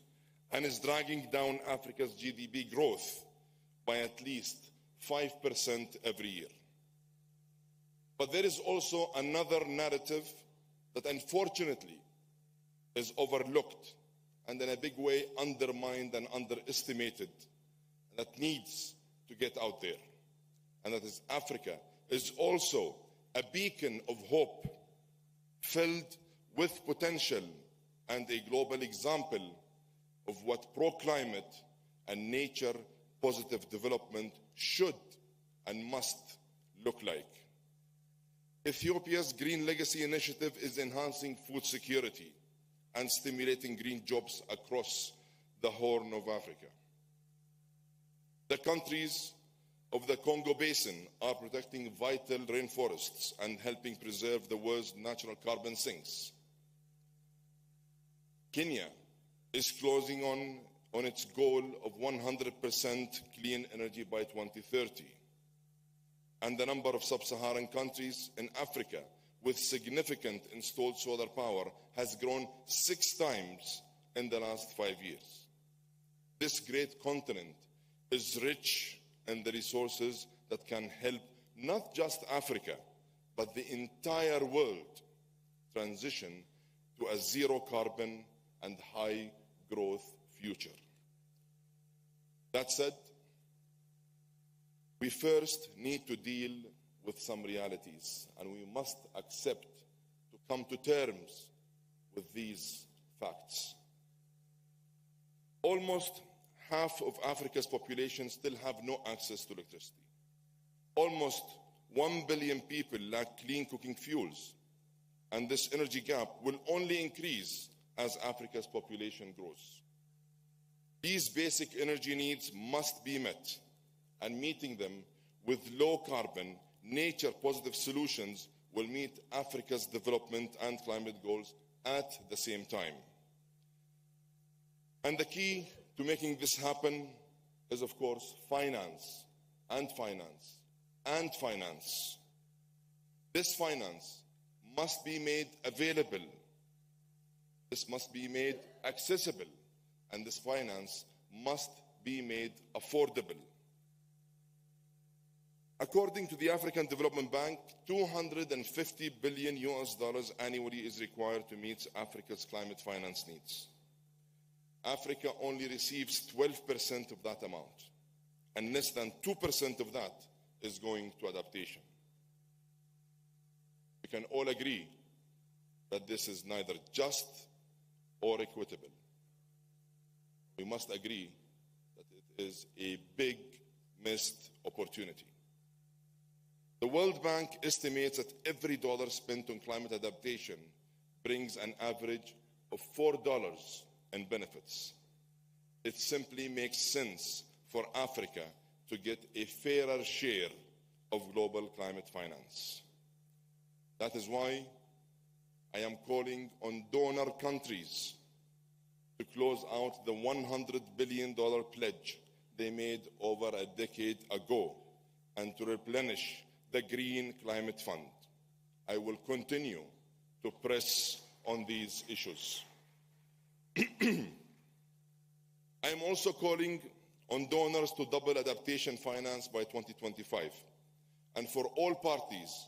and is dragging down Africa's GDP growth by at least 5% every year. But there is also another narrative that unfortunately is overlooked and in a big way undermined and underestimated, that needs to get out there. And that is, Africa is also a beacon of hope, filled with potential and a global example of what pro-climate and nature-positive development should and must look like. Ethiopia's Green Legacy Initiative is enhancing food security and stimulating green jobs across the Horn of Africa. The countries of the Congo Basin are protecting vital rainforests and helping preserve the world's natural carbon sinks. Kenya is closing on its goal of 100% clean energy by 2030. And the number of sub-Saharan countries in Africa with significant installed solar power has grown 6 times in the last 5 years. This great continent is rich in the resources that can help not just Africa, but the entire world transition to a zero carbon and high growth future. That said, we first need to deal with some realities, and we must accept to come to terms with these facts. Almost half of Africa's population still have no access to electricity. Almost 1 billion people lack clean cooking fuels, and this energy gap will only increase as Africa's population grows. These basic energy needs must be met, and meeting them with low-carbon, nature-positive solutions will meet Africa's development and climate goals at the same time. And the key to making this happen is, of course, finance, and finance, and finance. This finance must be made available. This must be made accessible, and this finance must be made affordable. According to the African Development Bank, $250 billion annually is required to meet Africa's climate finance needs. Africa only receives 12% of that amount, and less than 2% of that is going to adaptation. We can all agree that this is neither just or equitable. We must agree that it is a big missed opportunity. The World Bank estimates that every dollar spent on climate adaptation brings an average of $4 in benefits. It simply makes sense for Africa to get a fairer share of global climate finance. That is why I am calling on donor countries to close out the $100 billion pledge they made over a decade ago and to replenish the Green Climate Fund. I will continue to press on these issues. I am also calling on donors to double adaptation finance by 2025, and for all parties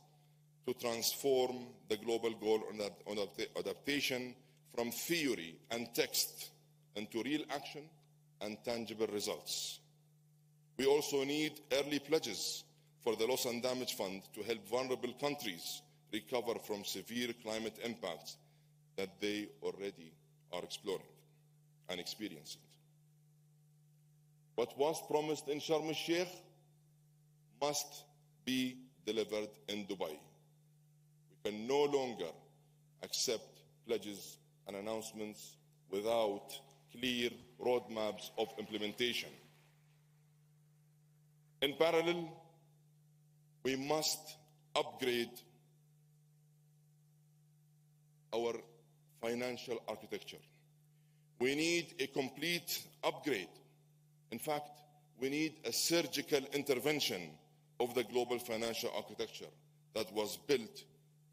to transform the global goal on adaptation from theory and text into real action and tangible results. We also need early pledges for the Loss and Damage Fund to help vulnerable countries recover from severe climate impacts that they already are exploring and experiencing. What was promised in Sharm el-Sheikh must be delivered in Dubai. We can no longer accept pledges and announcements without clear roadmaps of implementation. In parallel, we must upgrade our financial architecture. We need a complete upgrade. In fact, we need a surgical intervention of the global financial architecture that was built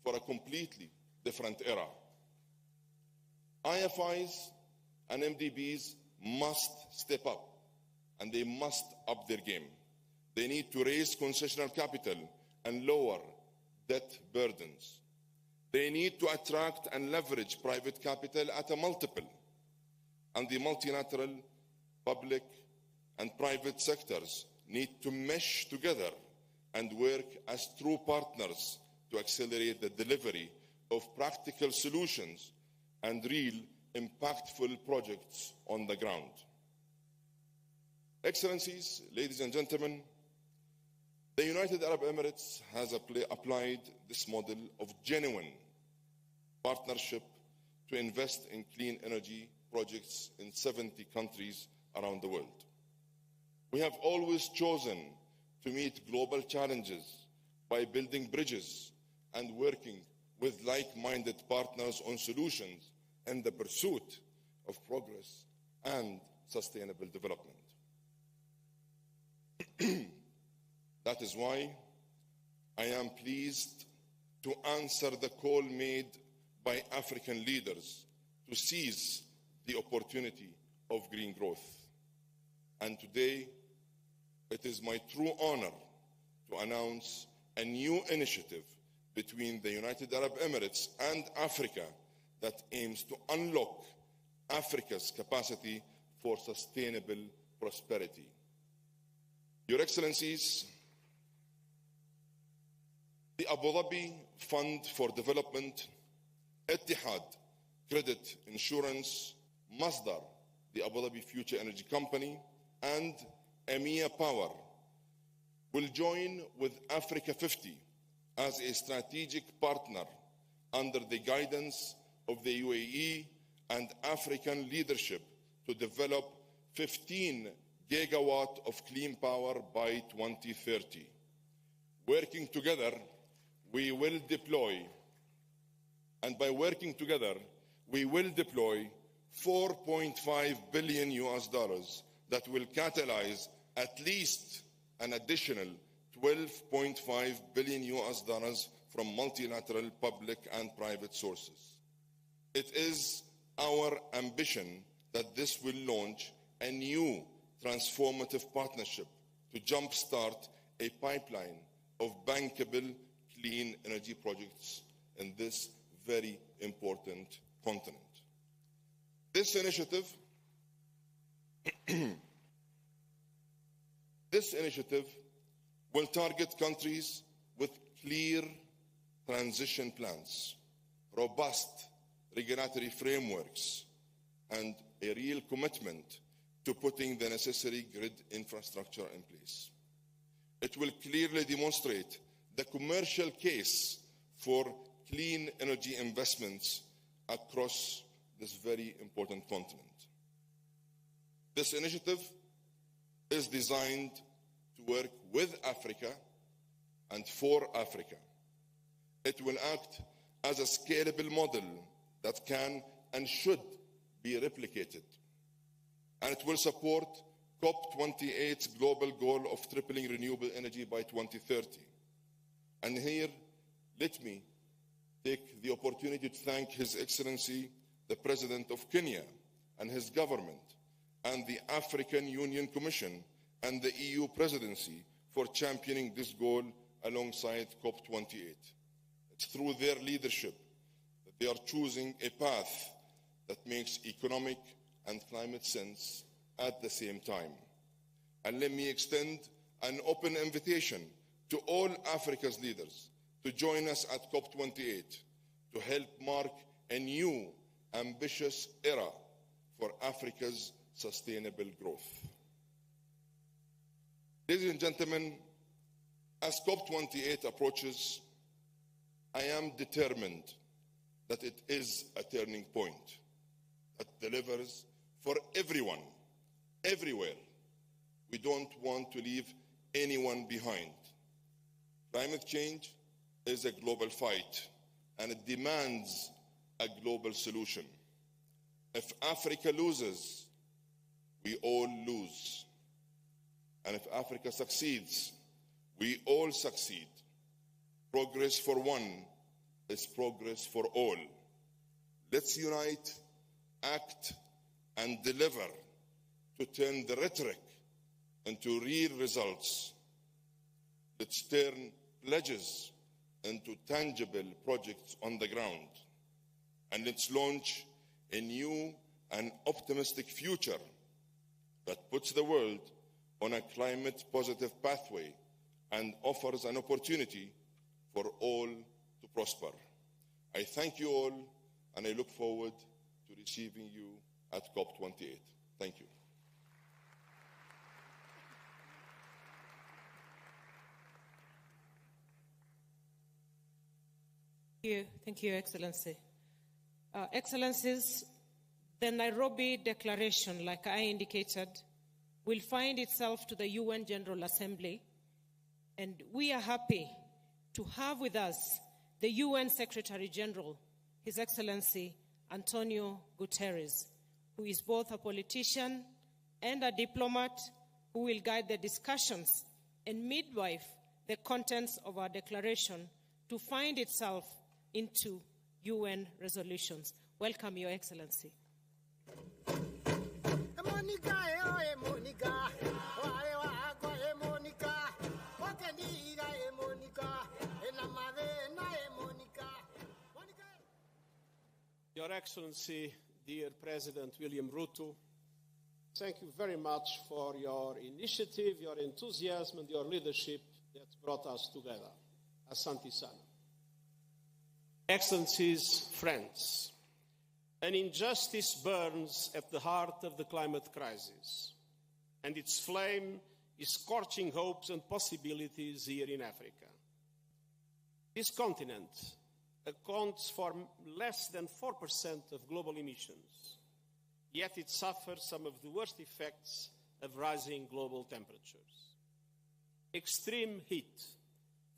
for a completely different era. IFIs and MDBs must step up, and they must up their game. They need to raise concessional capital and lower debt burdens. They need to attract and leverage private capital at a multiple, and the multilateral public and private sectors need to mesh together and work as true partners to accelerate the delivery of practical solutions and real impactful projects on the ground. Excellencies, ladies and gentlemen, the United Arab Emirates has applied this model of genuine partnership to invest in clean energy projects in 70 countries around the world. We have always chosen to meet global challenges by building bridges and working with like-minded partners on solutions in the pursuit of progress and sustainable development. That is why I am pleased to answer the call made by African leaders to seize the opportunity of green growth. And today, it is my true honor to announce a new initiative between the United Arab Emirates and Africa that aims to unlock Africa's capacity for sustainable prosperity. Your Excellencies, the Abu Dhabi Fund for Development, Etihad Credit Insurance, Masdar, the Abu Dhabi Future Energy Company, and EMEA Power will join with Africa 50 as a strategic partner under the guidance of the UAE and African leadership to develop 15 gigawatt of clean power by 2030. Working together, we will deploy, and by working together, we will deploy $4.5 billion that will catalyze at least an additional $12.5 billion from multilateral public and private sources. It is our ambition that this will launch a new transformative partnership to jumpstart a pipeline of bankable clean energy projects in this very important continent. This initiative will target countries with clear transition plans, robust regulatory frameworks, and a real commitment to putting the necessary grid infrastructure in place. It will clearly demonstrate the commercial case for clean energy investments across this very important continent. This initiative is designed to work with Africa and for Africa. It will act as a scalable model that can and should be replicated. And it will support COP28's global goal of tripling renewable energy by 2030. And here, let me take the opportunity to thank His Excellency, the President of Kenya, and his government, and the African Union Commission and the EU Presidency for championing this goal alongside COP28. It's through their leadership that they are choosing a path that makes economic and climate sense at the same time. And let me extend an open invitation to all Africa's leaders to join us at COP28 to help mark a new, ambitious era for Africa's sustainable growth. Ladies and gentlemen, as COP28 approaches, I am determined that it is a turning point that delivers for everyone, everywhere. We don't want to leave anyone behind. Climate change is a global fight, and it demands a global solution. If Africa loses, we all lose. And if Africa succeeds, we all succeed. Progress for one is progress for all. Let's unite, act, and deliver to turn the rhetoric into real results. Let's turn pledges into tangible projects on the ground. And let's launch a new and optimistic future that puts the world on a climate-positive pathway and offers an opportunity for all to prosper. I thank you all, and I look forward to receiving you at COP28. Thank you. Thank you, Excellency. Excellencies, the Nairobi Declaration, like I indicated, will find itself to the UN General Assembly, and we are happy to have with us the UN Secretary General, His Excellency Antonio Guterres, who is both a politician and a diplomat who will guide the discussions and midwife the contents of our declaration to find itself into UN resolutions. Welcome, Your Excellency. Your Excellency, dear President William Ruto, thank you very much for your initiative, your enthusiasm, and your leadership that brought us together. Asante sana. Excellencies, friends, an injustice burns at the heart of the climate crisis, and its flame is scorching hopes and possibilities here in Africa. This continent accounts for less than 4% of global emissions, yet it suffers some of the worst effects of rising global temperatures. Extreme heat,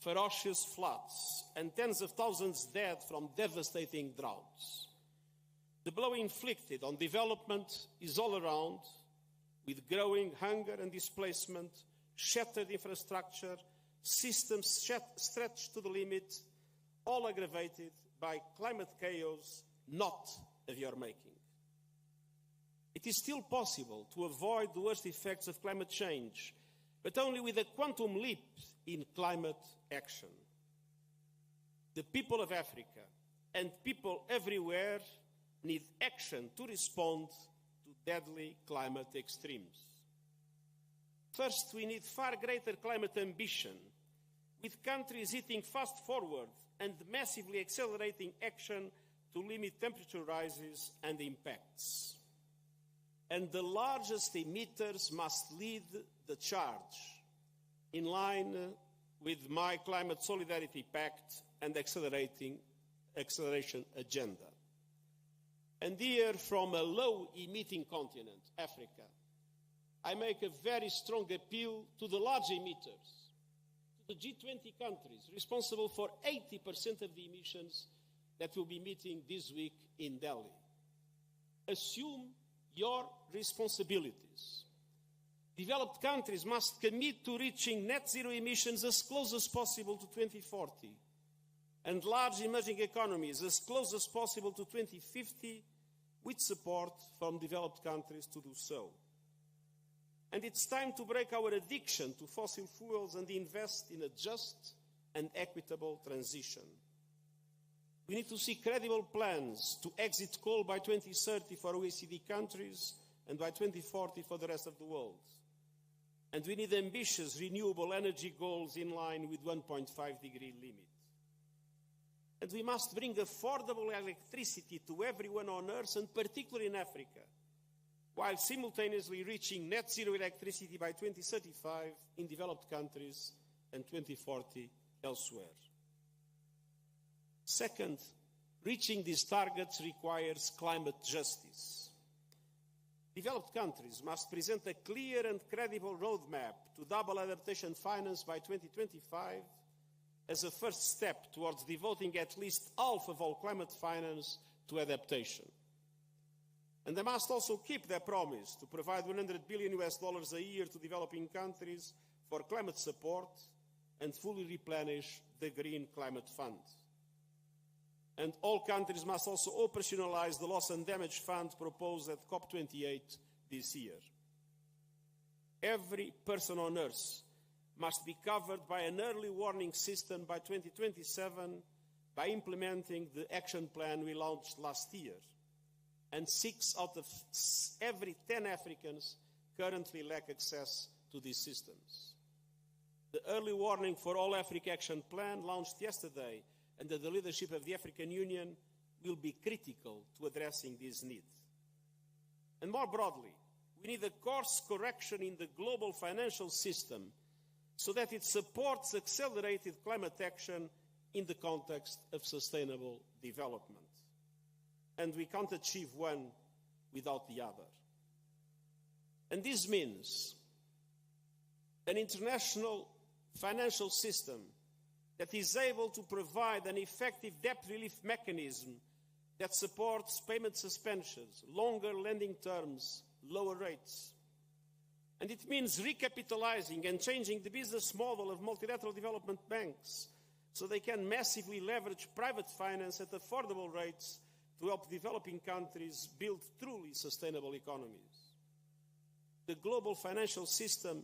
ferocious floods, and tens of thousands dead from devastating droughts. The blow inflicted on development is all around, with growing hunger and displacement, shattered infrastructure, systems stretched to the limit, all aggravated by climate chaos not of your making. It is still possible to avoid the worst effects of climate change, but only with a quantum leap in climate action. The people of Africa and people everywhere need action to respond to deadly climate extremes. First, we need far greater climate ambition, with countries hitting fast forward and massively accelerating action to limit temperature rises and impacts. And the largest emitters must lead the charge, in line with my Climate Solidarity Pact and acceleration agenda. And here, from a low-emitting continent, Africa, I make a very strong appeal to the large emitters, to the G20 countries responsible for 80% of the emissions that will be meeting this week in Delhi. Assume your responsibilities. Developed countries must commit to reaching net zero emissions as close as possible to 2040, and large emerging economies as close as possible to 2050, with support from developed countries to do so. And it's time to break our addiction to fossil fuels and invest in a just and equitable transition. We need to see credible plans to exit coal by 2030 for OECD countries and by 2040 for the rest of the world. And we need ambitious renewable energy goals in line with 1.5-degree limit. And we must bring affordable electricity to everyone on Earth, and particularly in Africa, while simultaneously reaching net zero electricity by 2035 in developed countries and 2040 elsewhere. Second, reaching these targets requires climate justice. Developed countries must present a clear and credible roadmap to double adaptation finance by 2025 as a first step towards devoting at least half of all climate finance to adaptation. And they must also keep their promise to provide $100 billion a year to developing countries for climate support and fully replenish the Green Climate Fund. And all countries must also operationalize the loss and damage fund proposed at COP28 this year. Every person on Earth must be covered by an early warning system by 2027 by implementing the action plan we launched last year. And 6 out of every 10 Africans currently lack access to these systems. The early warning for all Africa action plan launched yesterday under the leadership of the African Union will be critical to addressing this need. And more broadly, we need a course correction in the global financial system so that it supports accelerated climate action in the context of sustainable development. And we can't achieve one without the other. And this means an international financial system that is able to provide an effective debt relief mechanism that supports payment suspensions, longer lending terms, lower rates. And it means recapitalizing and changing the business model of multilateral development banks so they can massively leverage private finance at affordable rates to help developing countries build truly sustainable economies. The global financial system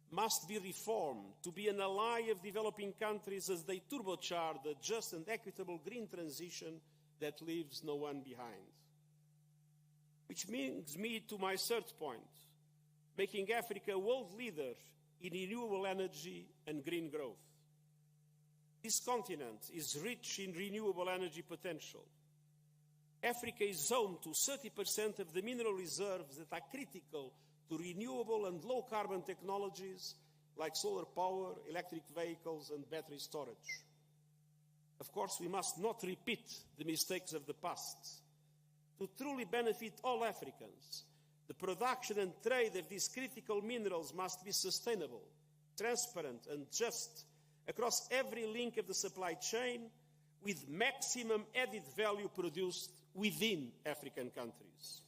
must be reformed to be an ally of developing countries as they turbocharge the just and equitable green transition that leaves no one behind. Which brings me to my third point, making Africa a world leader in renewable energy and green growth. This continent is rich in renewable energy potential. Africa is home to 30% of the mineral reserves that are critical to renewable and low-carbon technologies like solar power, electric vehicles, and battery storage. Of course, we must not repeat the mistakes of the past. To truly benefit all Africans, the production and trade of these critical minerals must be sustainable, transparent, and just across every link of the supply chain, with maximum added value produced within African countries.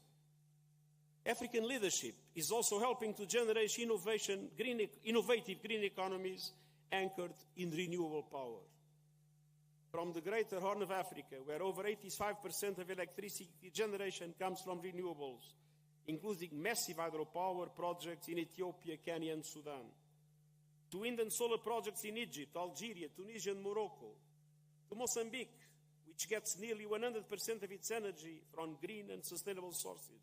African leadership is also helping to generate innovative green economies anchored in renewable power. From the Greater Horn of Africa, where over 85% of electricity generation comes from renewables, including massive hydropower projects in Ethiopia, Kenya, and Sudan, to wind and solar projects in Egypt, Algeria, Tunisia, and Morocco, to Mozambique, which gets nearly 100% of its energy from green and sustainable sources,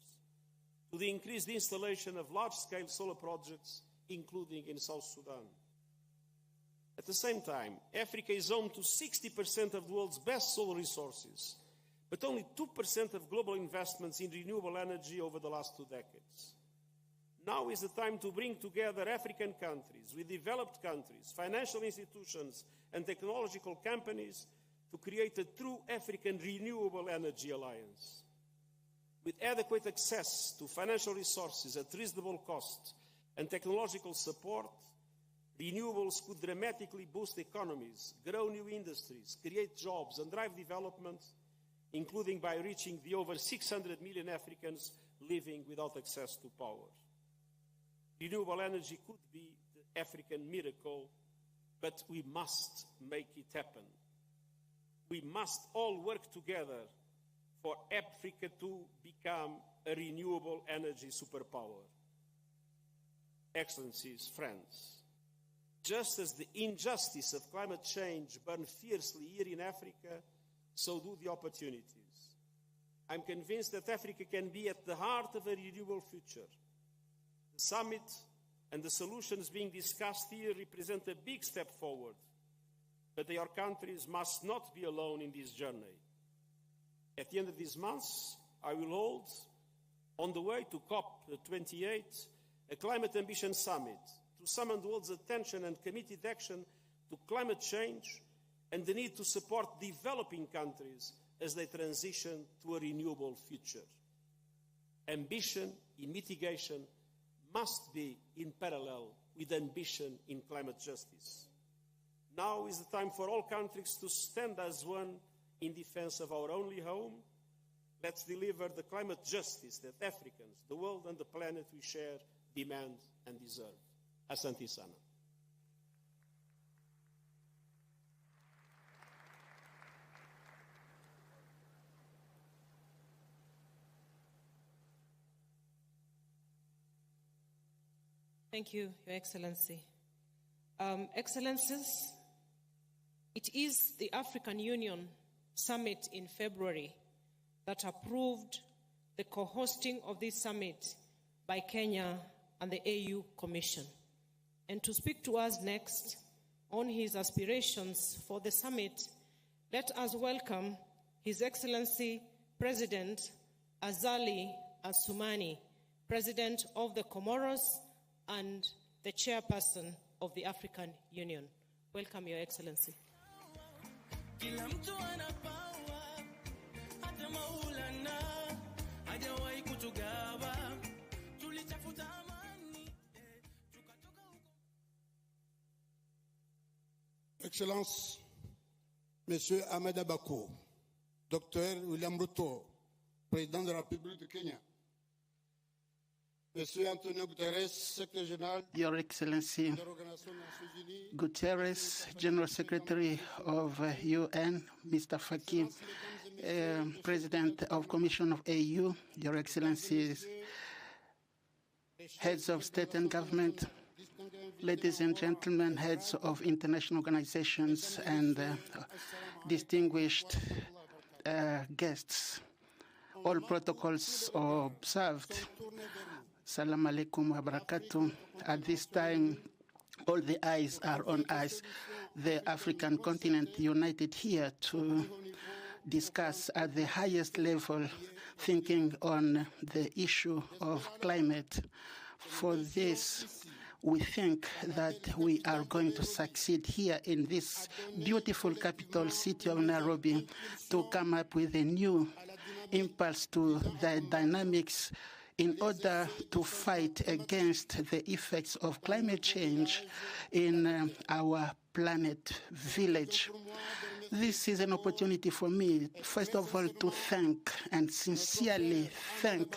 to the increased installation of large-scale solar projects, including in South Sudan. At the same time, Africa is home to 60% of the world's best solar resources, but only 2% of global investments in renewable energy over the last 2 decades. Now is the time to bring together African countries with developed countries, financial institutions, and technological companies to create a true African renewable energy alliance. With adequate access to financial resources at reasonable cost and technological support, renewables could dramatically boost economies, grow new industries, create jobs, and drive development, including by reaching the over 600 million Africans living without access to power. Renewable energy could be the African miracle, but we must make it happen. We must all work together for Africa to become a renewable energy superpower. Excellencies, friends, just as the injustice of climate change burns fiercely here in Africa, so do the opportunities. I'm convinced that Africa can be at the heart of a renewable future. The summit and the solutions being discussed here represent a big step forward, but our countries must not be alone in this journey. At the end of this month, I will hold, on the way to COP28, a Climate Ambition Summit to summon the world's attention and committed action to climate change and the need to support developing countries as they transition to a renewable future. Ambition in mitigation must be in parallel with ambition in climate justice. Now is the time for all countries to stand as one in defense of our only home Let's deliver the climate justice that Africans, the world and the planet we share demand and deserve. Asante sana. Thank you, Your Excellency. Excellencies, it is the African Union Summit in February that approved the co-hosting of this summit by Kenya and the AU Commission. And to speak to us next on his aspirations for the summit, let us welcome His Excellency President Azali Assoumani, President of the Comoros and the Chairperson of the African Union. Welcome, Your Excellency. Excellences, Monsieur Ahmed Abako, Dr. William Ruto, Président de la République de Kenya, Monsieur Antonio Guterres, Secretary General, Your Excellency Guterres, General Secretary of UN, Mr. Faki, President of Commission of AU, Your Excellencies, Heads of State and Government, ladies and gentlemen, heads of international organizations, and distinguished guests. All protocols are observed. Salam alaikum wa barakatuh. At this time, all the eyes are on us, the African continent, united here to discuss at the highest level, thinking on the issue of climate. For this, we think that we are going to succeed here in this beautiful capital city of Nairobi to come up with a new impulse to the dynamics in order to fight against the effects of climate change in our planet village. This is an opportunity for me, first of all, to thank and sincerely thank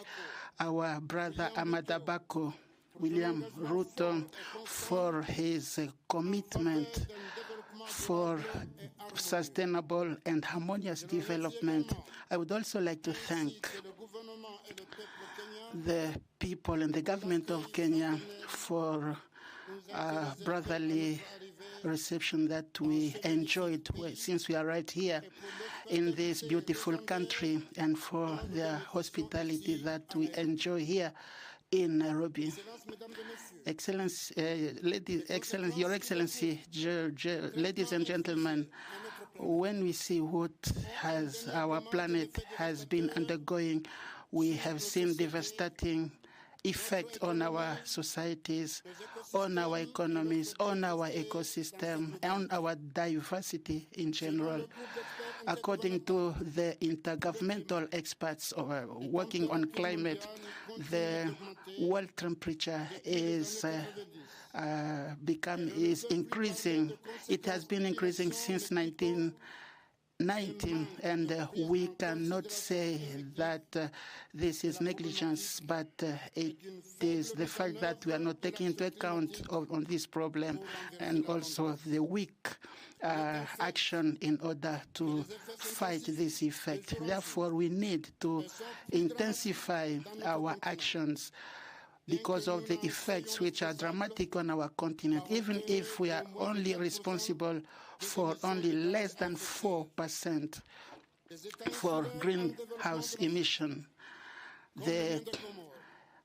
our brother Ahmed Abako, William Ruto, for his commitment for sustainable and harmonious development. I would also like to thank the people and the government of Kenya for brotherly reception that we enjoyed since we are right here in this beautiful country, and for the hospitality that we enjoy here in Nairobi. Your Excellency, ladies and gentlemen, when we see what our planet has been undergoing, we have seen devastating effect on our societies, on our economies, on our ecosystem, on our diversity in general. According to the intergovernmental experts working on climate, the world temperature is increasing. It has been increasing since 1990, and we cannot say that this is negligence, but it is the fact that we are not taking into account on this problem, and also the weak action in order to fight this effect. Therefore, we need to intensify our actions because of the effects which are dramatic on our continent. Even if we are only responsible for only less than 4% for greenhouse emission, the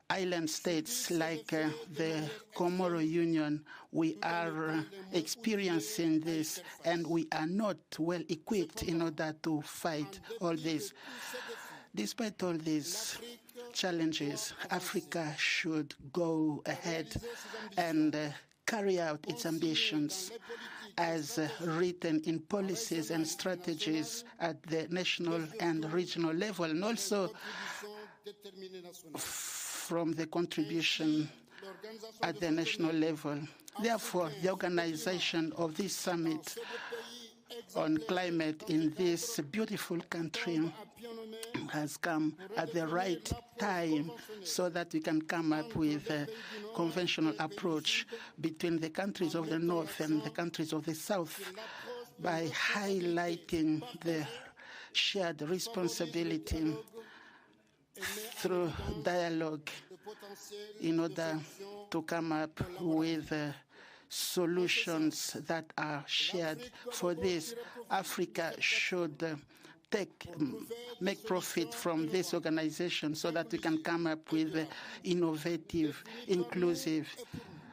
island states like the Comoro Union, we are experiencing this, and we are not well equipped in order to fight all this. Despite all these challenges, Africa should go ahead and carry out its ambitions as written in policies and strategies at the national and regional level, and also from the contribution at the national level. Therefore, the organization of this summit on climate in this beautiful country has come at the right time so that we can come up with a conventional approach between the countries of the North and the countries of the South by highlighting the shared responsibility through dialogue in order to come up with solutions that are shared. For this, Africa should make profit from this organization so that we can come up with innovative, inclusive,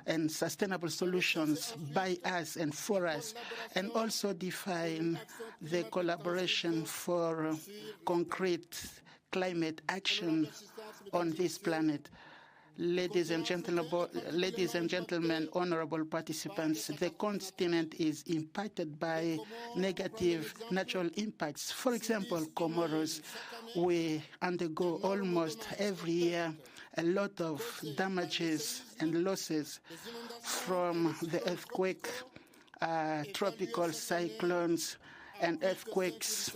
and sustainable solutions by us and for us, and also define the collaboration for concrete climate action on this planet. Ladies and gentlemen, honorable participants, the continent is impacted by negative natural impacts. For example, Comoros, we undergo almost every year a lot of damages and losses from the earthquake, tropical cyclones, and earthquakes,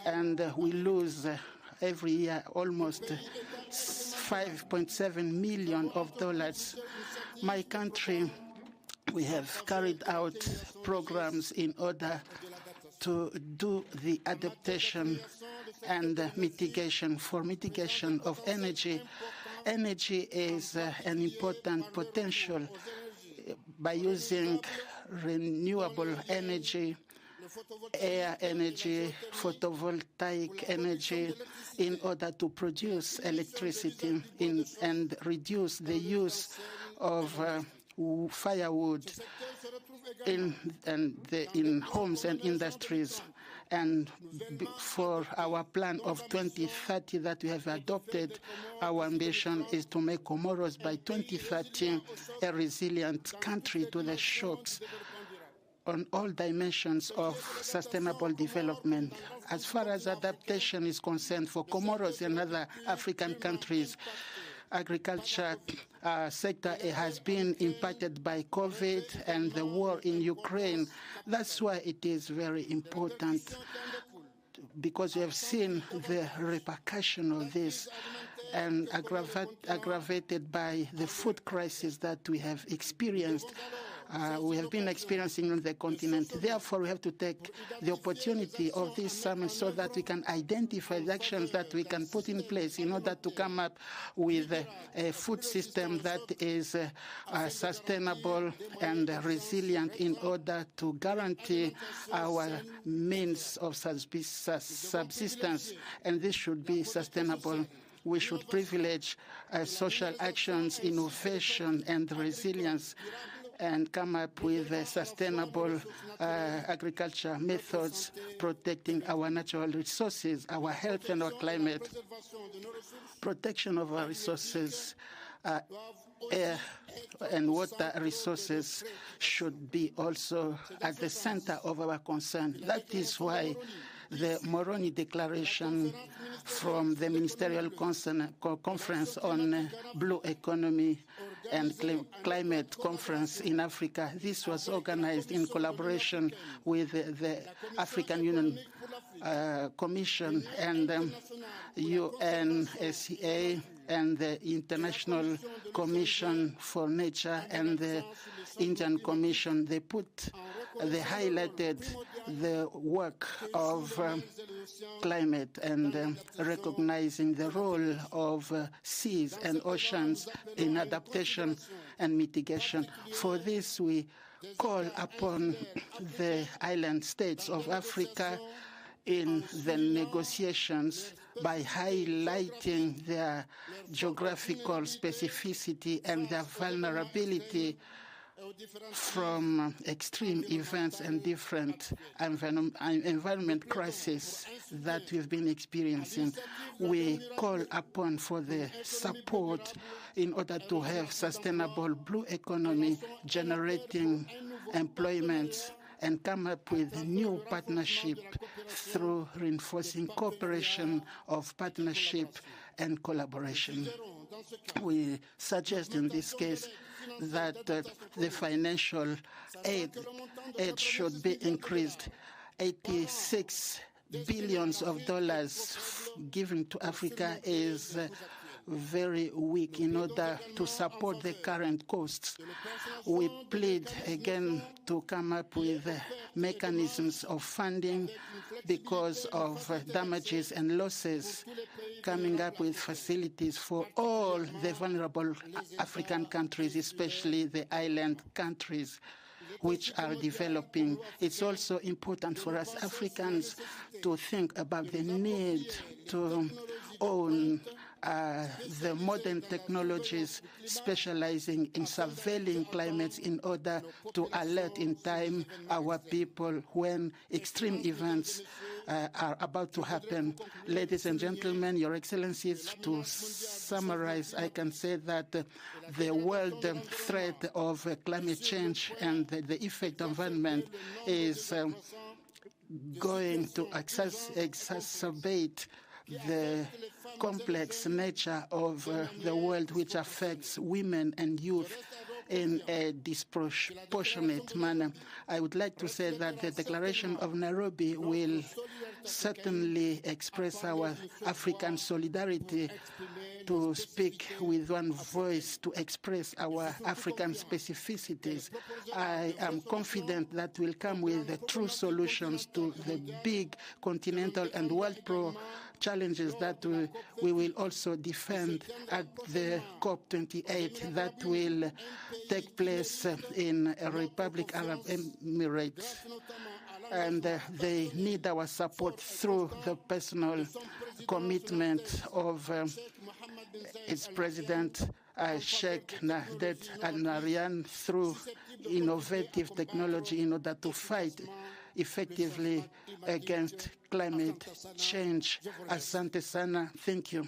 and we lose every year almost $5.7 million. My country, we have carried out programs in order to do the adaptation and mitigation. For mitigation of energy, energy is an important potential by using renewable energy, air energy, photovoltaic energy, in order to produce electricity and reduce the use of firewood in homes and industries. And for our plan of 2030 that we have adopted, our ambition is to make Comoros by 2030 a resilient country to the shocks on all dimensions of sustainable development. As far as adaptation is concerned, for Comoros and other African countries, agriculture sector has been impacted by COVID and the war in Ukraine. That's why it is very important, because we have seen the repercussion of this and aggravated by the food crisis that we have experienced. We have been experiencing on the continent. Therefore, we have to take the opportunity of this summit so that we can identify the actions that we can put in place in order to come up with a food system that is sustainable and resilient in order to guarantee our means of subsistence, and this should be sustainable. We should privilege social actions, innovation, and resilience, and come up with sustainable agriculture methods, protecting our natural resources, our health and our climate. Protection of our resources, air and water resources, should be also at the center of our concern. That is why the Moroni Declaration from the Ministerial Conference on Blue Economy and Climate Conference in Africa. This was organized in collaboration with the African Union Commission and UNSCA and the International Commission for Nature and the Indian Commission. They highlighted the work of climate and recognizing the role of seas and oceans in adaptation and mitigation. For this, we call upon the island states of Africa in the negotiations by highlighting their geographical specificity and their vulnerability from extreme events and different environment crises that we've been experiencing. We call upon for the support in order to have sustainable blue economy, generating employment, and come up with a new partnership through reinforcing cooperation of partnership and collaboration. We suggest in this case that the financial aid should be increased. $86 billions of dollars given to Africa is very weak in order to support the current costs. We plead again to come up with mechanisms of funding because of damages and losses, coming up with facilities for all the vulnerable African countries, especially the island countries which are developing. It's also important for us Africans to think about the need to own the modern technologies specializing in surveilling climates in order to alert in time our people when extreme events are about to happen. Ladies and gentlemen, Your Excellencies, to summarize, I can say that the world threat of climate change and the effect of environment is going to exacerbate the complex nature of the world, which affects women and youth in a disproportionate manner. I would like to say that the Declaration of Nairobi will certainly express our African solidarity, to speak with one voice, to express our African specificities. I am confident that we'll come with true solutions to the big continental and world challenges that we will also defend at the COP28 that will take place in Republic Arab Emirates. And they need our support through the personal commitment of its President Sheikh Nahdet Al Nahyan through innovative technology in order to fight effectively against climate change. Asante sana. Thank you.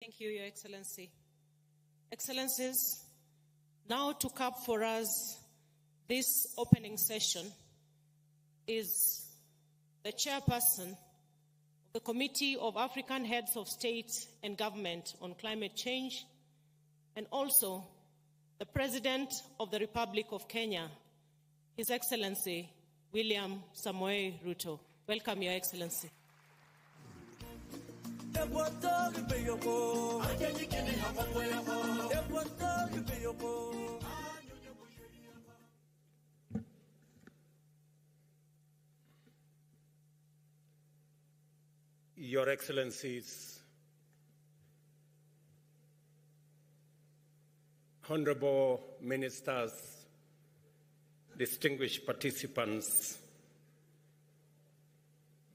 Thank you, Your Excellency. Excellencies, now to cap for us this opening session is the chairperson of the Committee of African Heads of State and Government on Climate Change, and also the President of the Republic of Kenya, His Excellency William Samoei Ruto. Welcome, Your Excellency. Your Excellencies, honorable ministers, distinguished participants,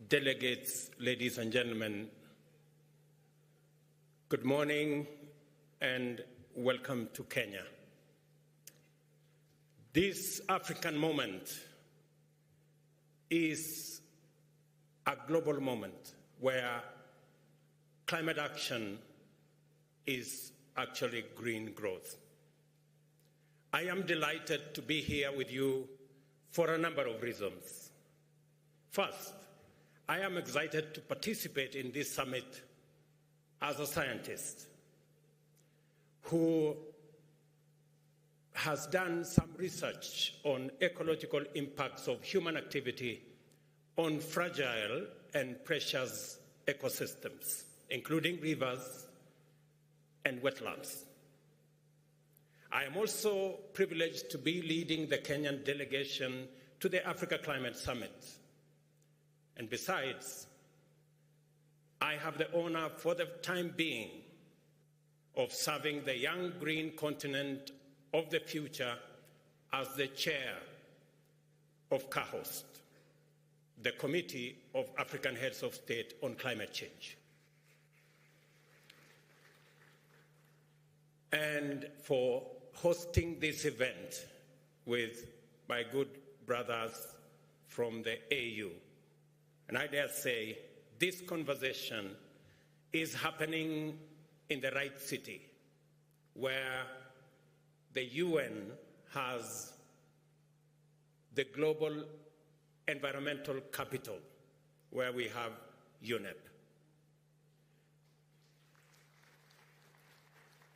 delegates, ladies and gentlemen, good morning and welcome to Kenya. This African moment is a global moment where climate action is actually green growth. I am delighted to be here with you for a number of reasons. First, I am excited to participate in this summit as a scientist who has done some research on ecological impacts of human activity on fragile and precious ecosystems, including rivers and wetlands. I am also privileged to be leading the Kenyan delegation to the Africa Climate Summit. And besides, I have the honor for the time being of serving the young green continent of the future as the chair of CAHOST, the Committee of African Heads of State on Climate Change. And for hosting this event with my good brothers from the AU. And I dare say this conversation is happening in the right city, where the UN has the global environmental capital, where we have UNEP.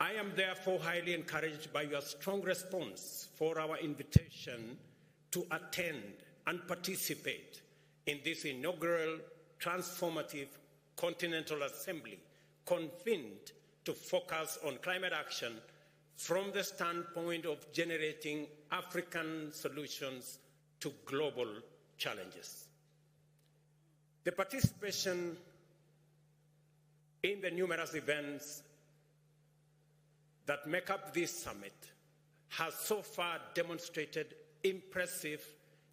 I am therefore highly encouraged by your strong response for our invitation to attend and participate in this inaugural transformative Continental Assembly convened to focus on climate action from the standpoint of generating African solutions to global challenges. The participation in the numerous events that make up this summit has so far demonstrated impressive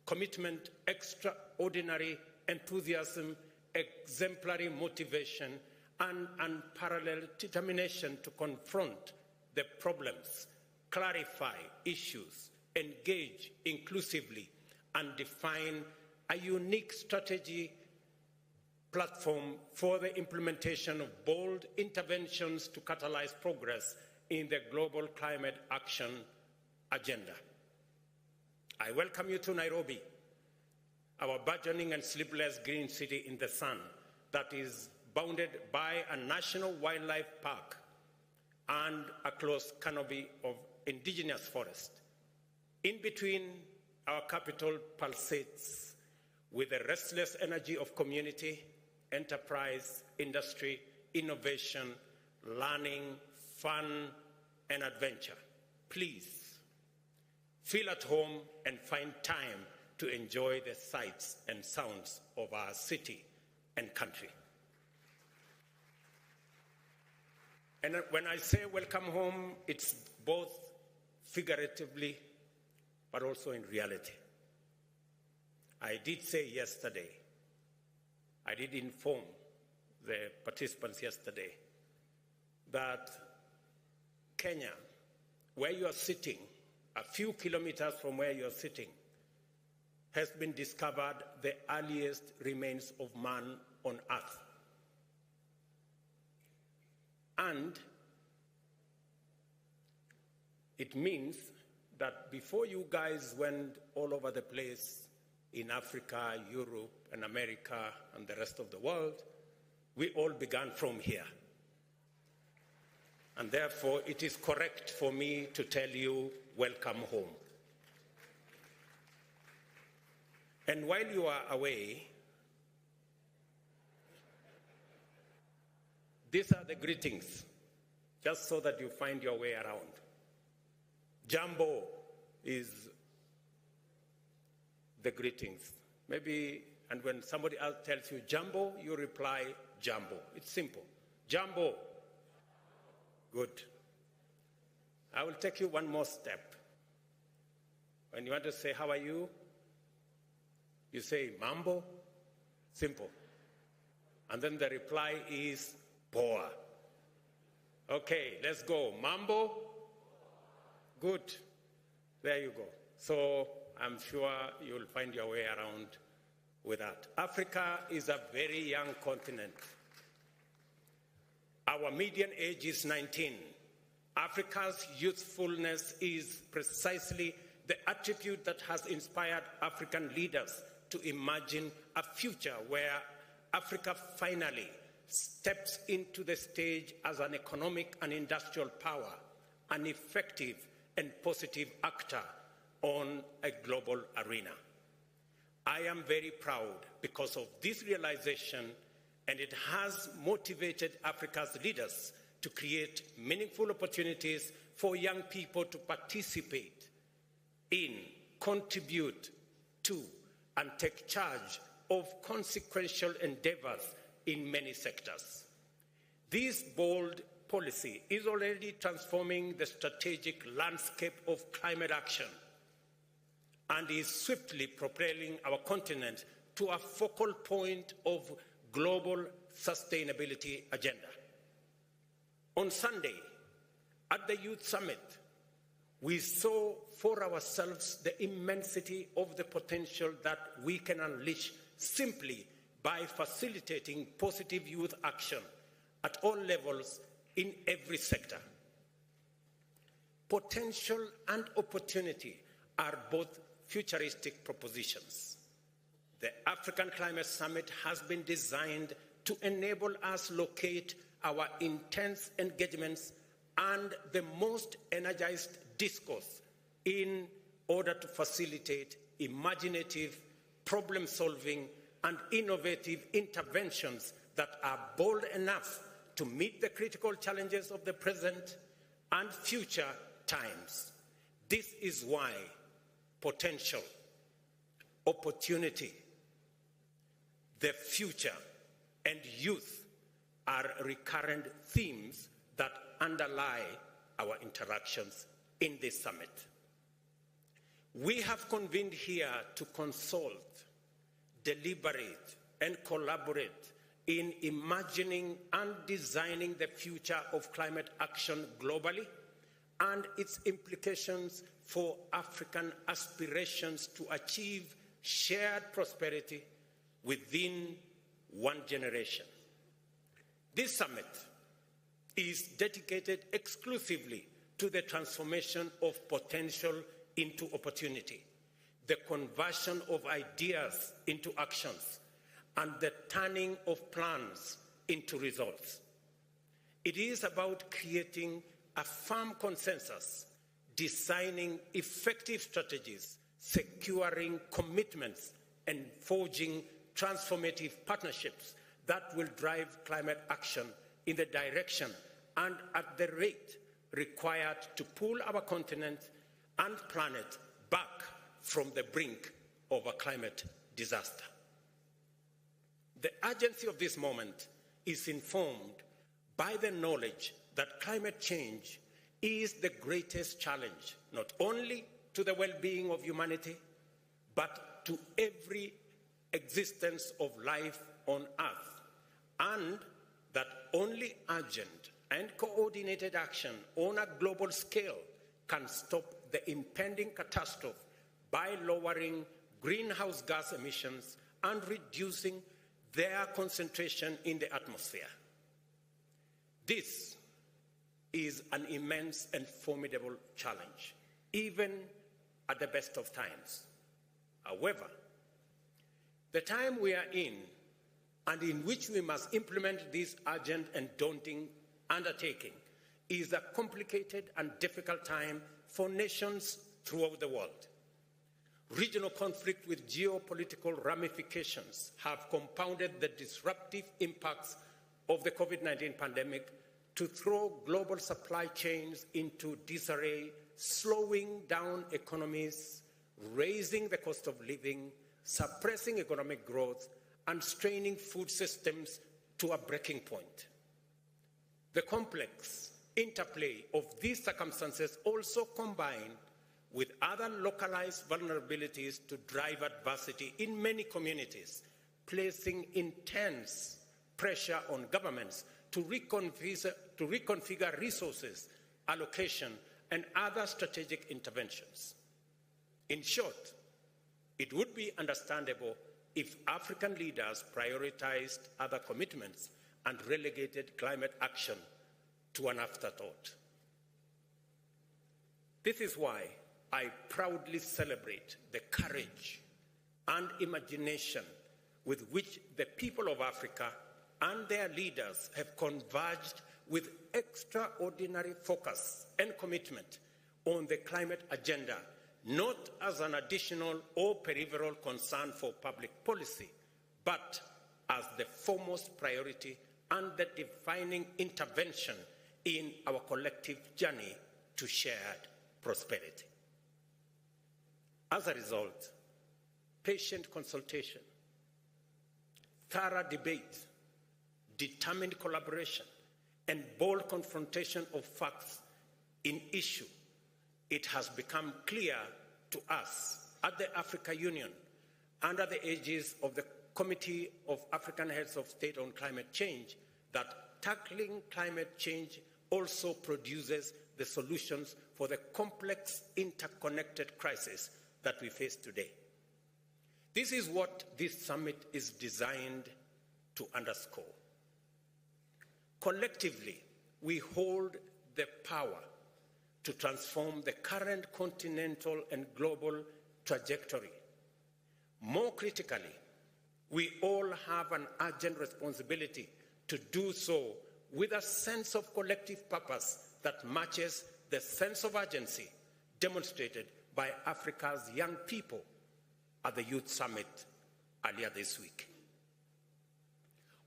commitment, extraordinary enthusiasm, exemplary motivation, and unparalleled determination to confront the problems, clarify issues, engage inclusively, and define a unique strategy platform for the implementation of bold interventions to catalyze progress in the global climate action agenda. I welcome you to Nairobi, our burgeoning and sleepless green city in the sun that is bounded by a national wildlife park and a close canopy of indigenous forest. In between, our capital pulsates with the restless energy of community, enterprise, industry, innovation, learning, fun, and adventure. Please feel at home and find time to enjoy the sights and sounds of our city and country. And when I say welcome home, it's both figuratively but also in reality. I did say yesterday, I did inform the participants yesterday that Kenya, where you are sitting, a few kilometers from where you are sitting, has been discovered the earliest remains of man on Earth. And it means that before you guys went all over the place in Africa, Europe, and America, and the rest of the world, we all began from here. And therefore, it is correct for me to tell you, welcome home. And while you are away, these are the greetings, just so that you find your way around. Jambo is the greetings. Maybe, and when somebody else tells you Jambo, you reply Jambo. It's simple. Jambo. Good. I will take you one more step. When you want to say, how are you? You say, Mambo. Simple. And then the reply is, Poa. Okay, let's go. Mambo. Good. There you go. So I'm sure you'll find your way around with that. Africa is a very young continent. Our median age is 19. Africa's youthfulness is precisely the attribute that has inspired African leaders to imagine a future where Africa finally steps into the stage as an economic and industrial power, an effective and positive actor on a global arena. I am very proud because of this realization, and it has motivated Africa's leaders to create meaningful opportunities for young people to participate in, contribute to, and take charge of consequential endeavors in many sectors. This bold policy is already transforming the strategic landscape of climate action and is swiftly propelling our continent to a focal point of global sustainability agenda. On Sunday, at the Youth Summit, we saw for ourselves the immensity of the potential that we can unleash simply by facilitating positive youth action at all levels in every sector. Potential and opportunity are both futuristic propositions. The African Climate Summit has been designed to enable us locate our intense engagements and the most energized discourse in order to facilitate imaginative, problem-solving, and innovative interventions that are bold enough to meet the critical challenges of the present and future times. This is why potential, opportunity, the future, and youth are recurrent themes that underlie our interactions in this summit. We have convened here to consult, deliberate, and collaborate in imagining and designing the future of climate action globally and its implications for African aspirations to achieve shared prosperity within one generation. This summit is dedicated exclusively to the transformation of potential into opportunity, the conversion of ideas into actions, and the turning of plans into results. It is about creating a firm consensus, designing effective strategies, securing commitments, and forging transformative partnerships that will drive climate action in the direction and at the rate required to pull our continent and planet back from the brink of a climate disaster. The urgency of this moment is informed by the knowledge that climate change is the greatest challenge, not only to the well-being of humanity, but to every existence of life on Earth, and that only urgent and coordinated action on a global scale can stop the impending catastrophe by lowering greenhouse gas emissions and reducing their concentration in the atmosphere. This is an immense and formidable challenge, even at the best of times. However, the time we are in, and in which we must implement this urgent and daunting undertaking, is a complicated and difficult time for nations throughout the world. Regional conflict with geopolitical ramifications have compounded the disruptive impacts of the COVID-19 pandemic to throw global supply chains into disarray, slowing down economies, raising the cost of living, suppressing economic growth, and straining food systems to a breaking point. The complex interplay of these circumstances also combine with other localized vulnerabilities to drive adversity in many communities, placing intense pressure on governments to reconfigure resources, allocation, and other strategic interventions. In short, it would be understandable if African leaders prioritized other commitments and relegated climate action to an afterthought. This is why I proudly celebrate the courage and imagination with which the people of Africa and their leaders have converged with extraordinary focus and commitment on the climate agenda, not as an additional or peripheral concern for public policy, but as the foremost priority and the defining intervention in our collective journey to shared prosperity. As a result, patient consultation, thorough debate, determined collaboration, and bold confrontation of facts in issue, it has become clear to us at the Africa Union, under the aegis of the Committee of African Heads of State on Climate Change, that tackling climate change also produces the solutions for the complex interconnected crisis that we face today. This is what this summit is designed to underscore. Collectively, we hold the power to transform the current continental and global trajectory. More critically, we all have an urgent responsibility to do so with a sense of collective purpose that matches the sense of urgency demonstrated by Africa's young people at the Youth Summit earlier this week.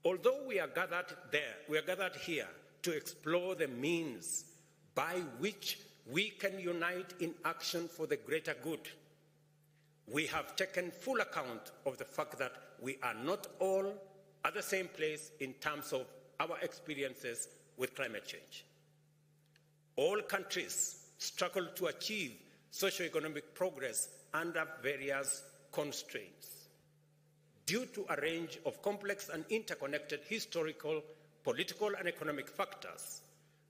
Although we are gathered here to explore the means by which we can unite in action for the greater good, we have taken full account of the fact that we are not all at the same place in terms of our experiences with climate change. All countries struggle to achieve socio-economic progress under various constraints. Due to a range of complex and interconnected historical, political, and economic factors,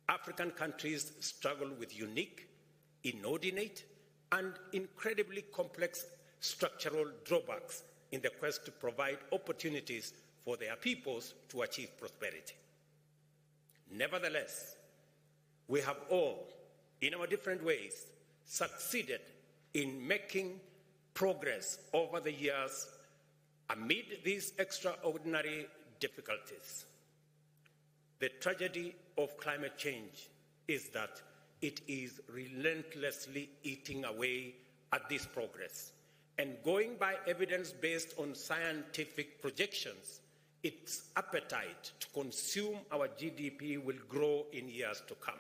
African countries struggle with unique, inordinate, and incredibly complex structural drawbacks in the quest to provide opportunities for their peoples to achieve prosperity. Nevertheless, we have all, in our different ways, succeeded in making progress over the years amid these extraordinary difficulties. The tragedy of climate change is that it is relentlessly eating away at this progress. And going by evidence based on scientific projections, its appetite to consume our GDP will grow in years to come.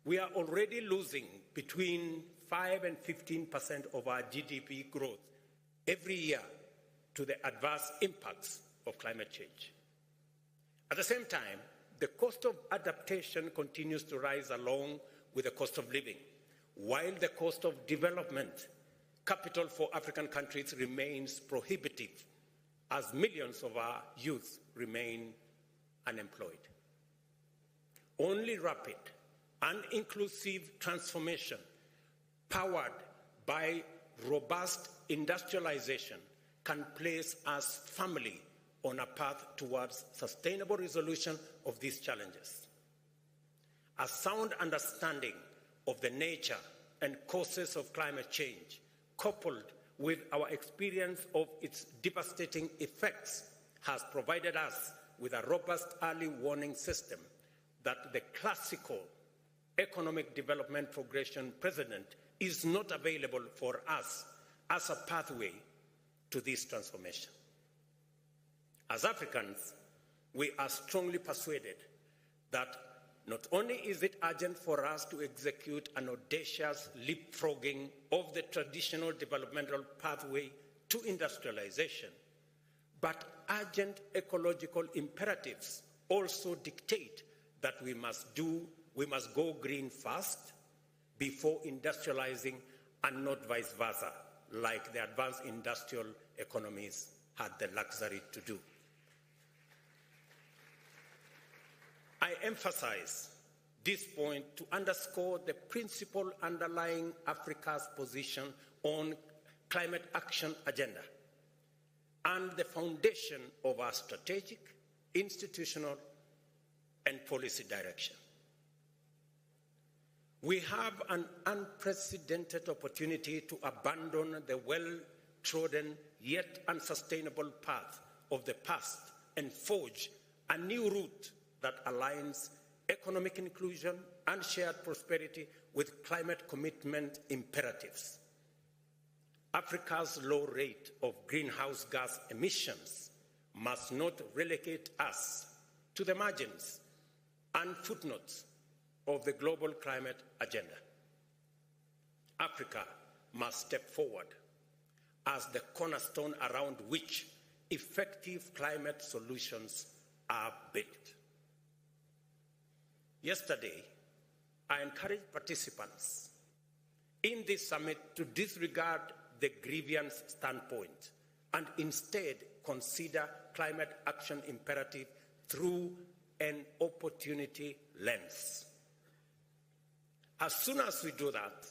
We are already losing between 5 and 15% of our GDP growth every year to the adverse impacts of climate change. At the same time, the cost of adaptation continues to rise along with the cost of living, while the cost of development capital for African countries remains prohibitive, as millions of our youth remain unemployed. Only rapid and inclusive transformation, powered by robust industrialization, can place us firmly on a path towards sustainable resolution of these challenges. A sound understanding of the nature and causes of climate change, coupled with our experience of its devastating effects, has provided us with a robust early warning system that the classical economic development progression precedent is not available for us as a pathway to this transformation. As Africans, we are strongly persuaded that not only is it urgent for us to execute an audacious leapfrogging of the traditional developmental pathway to industrialization, but urgent ecological imperatives also dictate that we must go green first before industrializing, and not vice versa, like the advanced industrial economies had the luxury to do. I emphasize this point to underscore the principle underlying Africa's position on climate action agenda and the foundation of our strategic, institutional, and policy direction. We have an unprecedented opportunity to abandon the well-trodden yet unsustainable path of the past and forge a new route that aligns economic inclusion and shared prosperity with climate commitment imperatives. Africa's low rate of greenhouse gas emissions must not relegate us to the margins and footnotes of the global climate agenda. Africa must step forward as the cornerstone around which effective climate solutions are built. Yesterday, I encouraged participants in this summit to disregard the grievance standpoint and instead consider climate action imperative through an opportunity lens. As soon as we do that,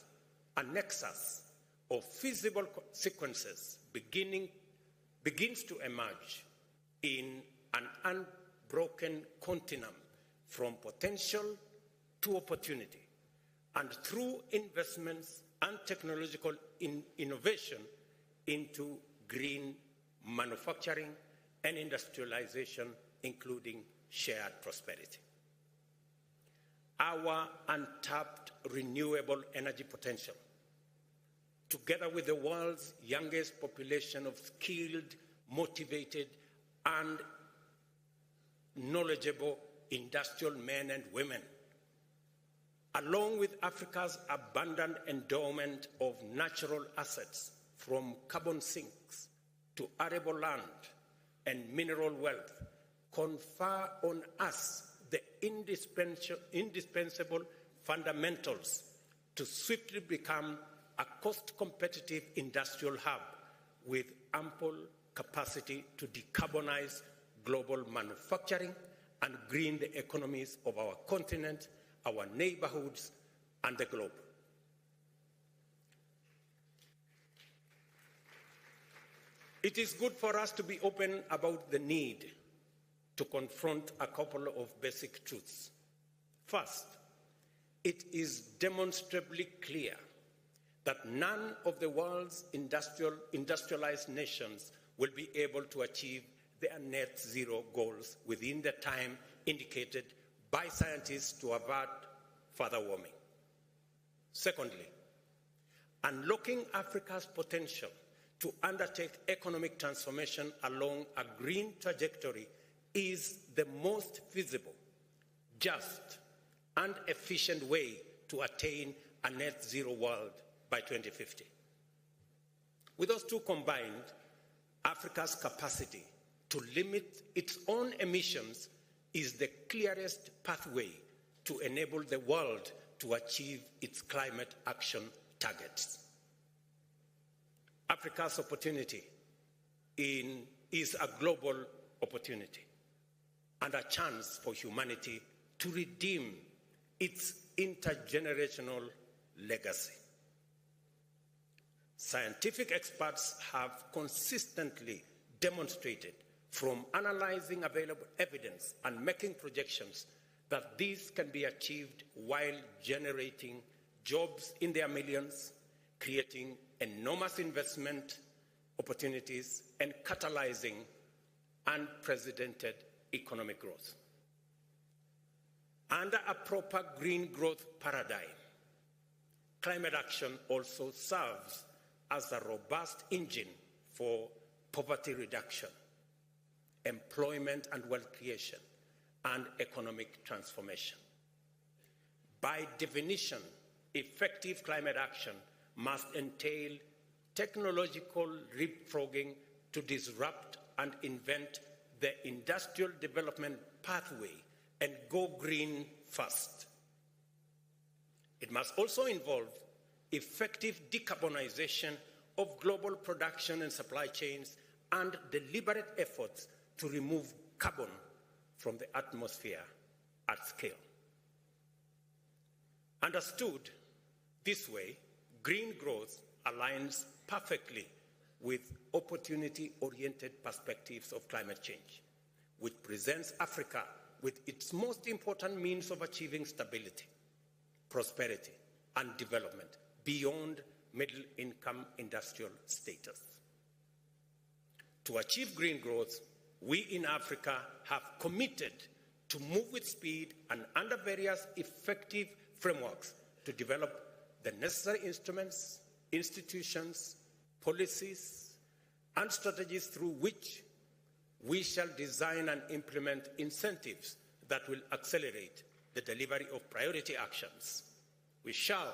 a nexus of feasible sequences begins to emerge in an unbroken continuum from potential to opportunity, and through investments and technological innovation into green manufacturing and industrialization, including shared prosperity. our untapped renewable energy potential, together with the world's youngest population of skilled, motivated, and knowledgeable industrial men and women, along with Africa's abundant endowment of natural assets, from carbon sinks to arable land and mineral wealth, confer on us the indispensable fundamentals to swiftly become a cost-competitive industrial hub with ample capacity to decarbonize global manufacturing and green the economies of our continent, our neighborhoods, and the globe. It is good for us to be open about the need to confront a couple of basic truths. First, it is demonstrably clear that none of the world's industrialized nations will be able to achieve their net zero goals within the time indicated by scientists to avert further warming. Secondly, unlocking Africa's potential to undertake economic transformation along a green trajectory is the most feasible, just, and efficient way to attain a net zero world by 2050. With those two combined, Africa's capacity to limit its own emissions is the clearest pathway to enable the world to achieve its climate action targets. Africa's opportunity is a global opportunity and a chance for humanity to redeem its intergenerational legacy. Scientific experts have consistently demonstrated, from analyzing available evidence and making projections, that these can be achieved while generating jobs in their millions, creating enormous investment opportunities, and catalyzing unprecedented economic growth. Under a proper green growth paradigm, climate action also serves as a robust engine for poverty reduction, employment and wealth creation, and economic transformation. By definition, effective climate action must entail technological leapfrogging to disrupt and invent the industrial development pathway and go green fast. It must also involve effective decarbonization of global production and supply chains and deliberate efforts to remove carbon from the atmosphere at scale. Understood this way, green growth aligns perfectly with opportunity-oriented perspectives of climate change, which presents Africa with its most important means of achieving stability, prosperity, and development beyond middle-income industrial status. To achieve green growth, we in Africa have committed to move with speed and under various effective frameworks to develop the necessary instruments, institutions, policies, and strategies through which we shall design and implement incentives that will accelerate the delivery of priority actions. We shall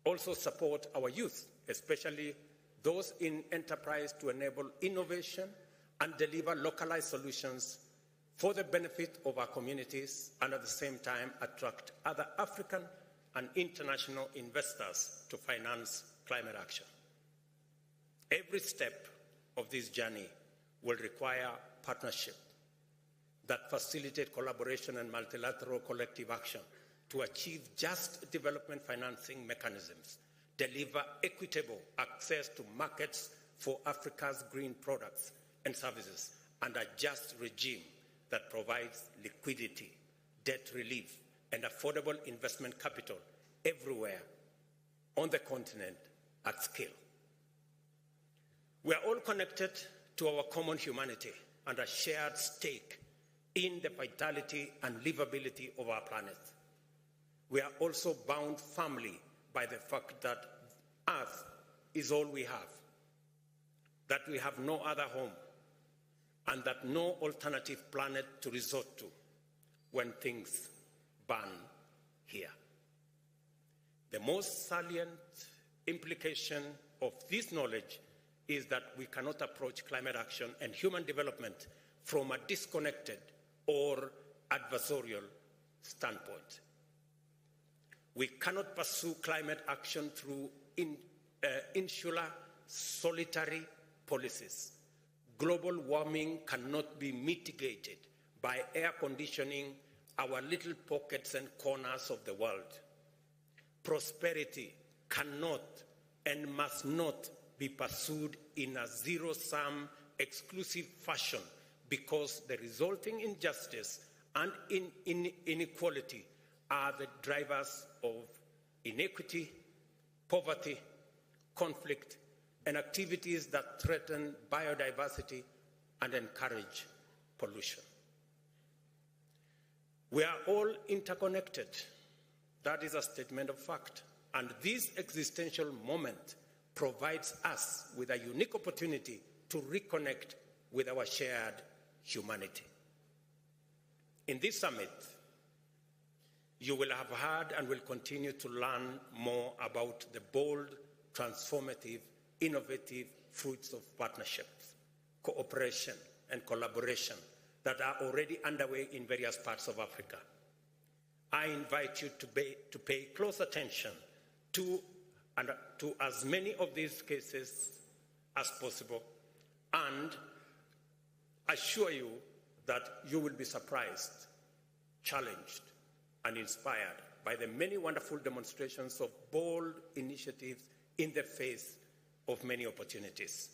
also support our youth, especially those in enterprise, to enable innovation and deliver localized solutions for the benefit of our communities, and at the same time attract other African and international investors to finance climate action. Every step of this journey will require partnership that facilitate collaboration and multilateral collective action to achieve just development financing mechanisms, deliver equitable access to markets for Africa's green products and services, and a just regime that provides liquidity, debt relief, and affordable investment capital everywhere on the continent at scale. We are all connected to our common humanity and a shared stake in the vitality and livability of our planet. We are also bound firmly by the fact that Earth is all we have, that we have no other home, and that no alternative planet to resort to when things burn here. The most salient implication of this knowledge is that we cannot approach climate action and human development from a disconnected or adversarial standpoint. We cannot pursue climate action through insular, solitary policies. Global warming cannot be mitigated by air conditioning our little pockets and corners of the world. Prosperity cannot and must not be pursued in a zero-sum, exclusive fashion because the resulting injustice and inequality are the drivers of inequity, poverty, conflict, and activities that threaten biodiversity and encourage pollution. We are all interconnected. That is a statement of fact. And this existential moment provides us with a unique opportunity to reconnect with our shared humanity. In this summit, you will have heard and will continue to learn more about the bold, transformative, innovative fruits of partnerships, cooperation, and collaboration that are already underway in various parts of Africa. I invite you to pay close attention to as many of these cases as possible and assure you that you will be surprised, challenged, and inspired by the many wonderful demonstrations of bold initiatives in the face of many opportunities.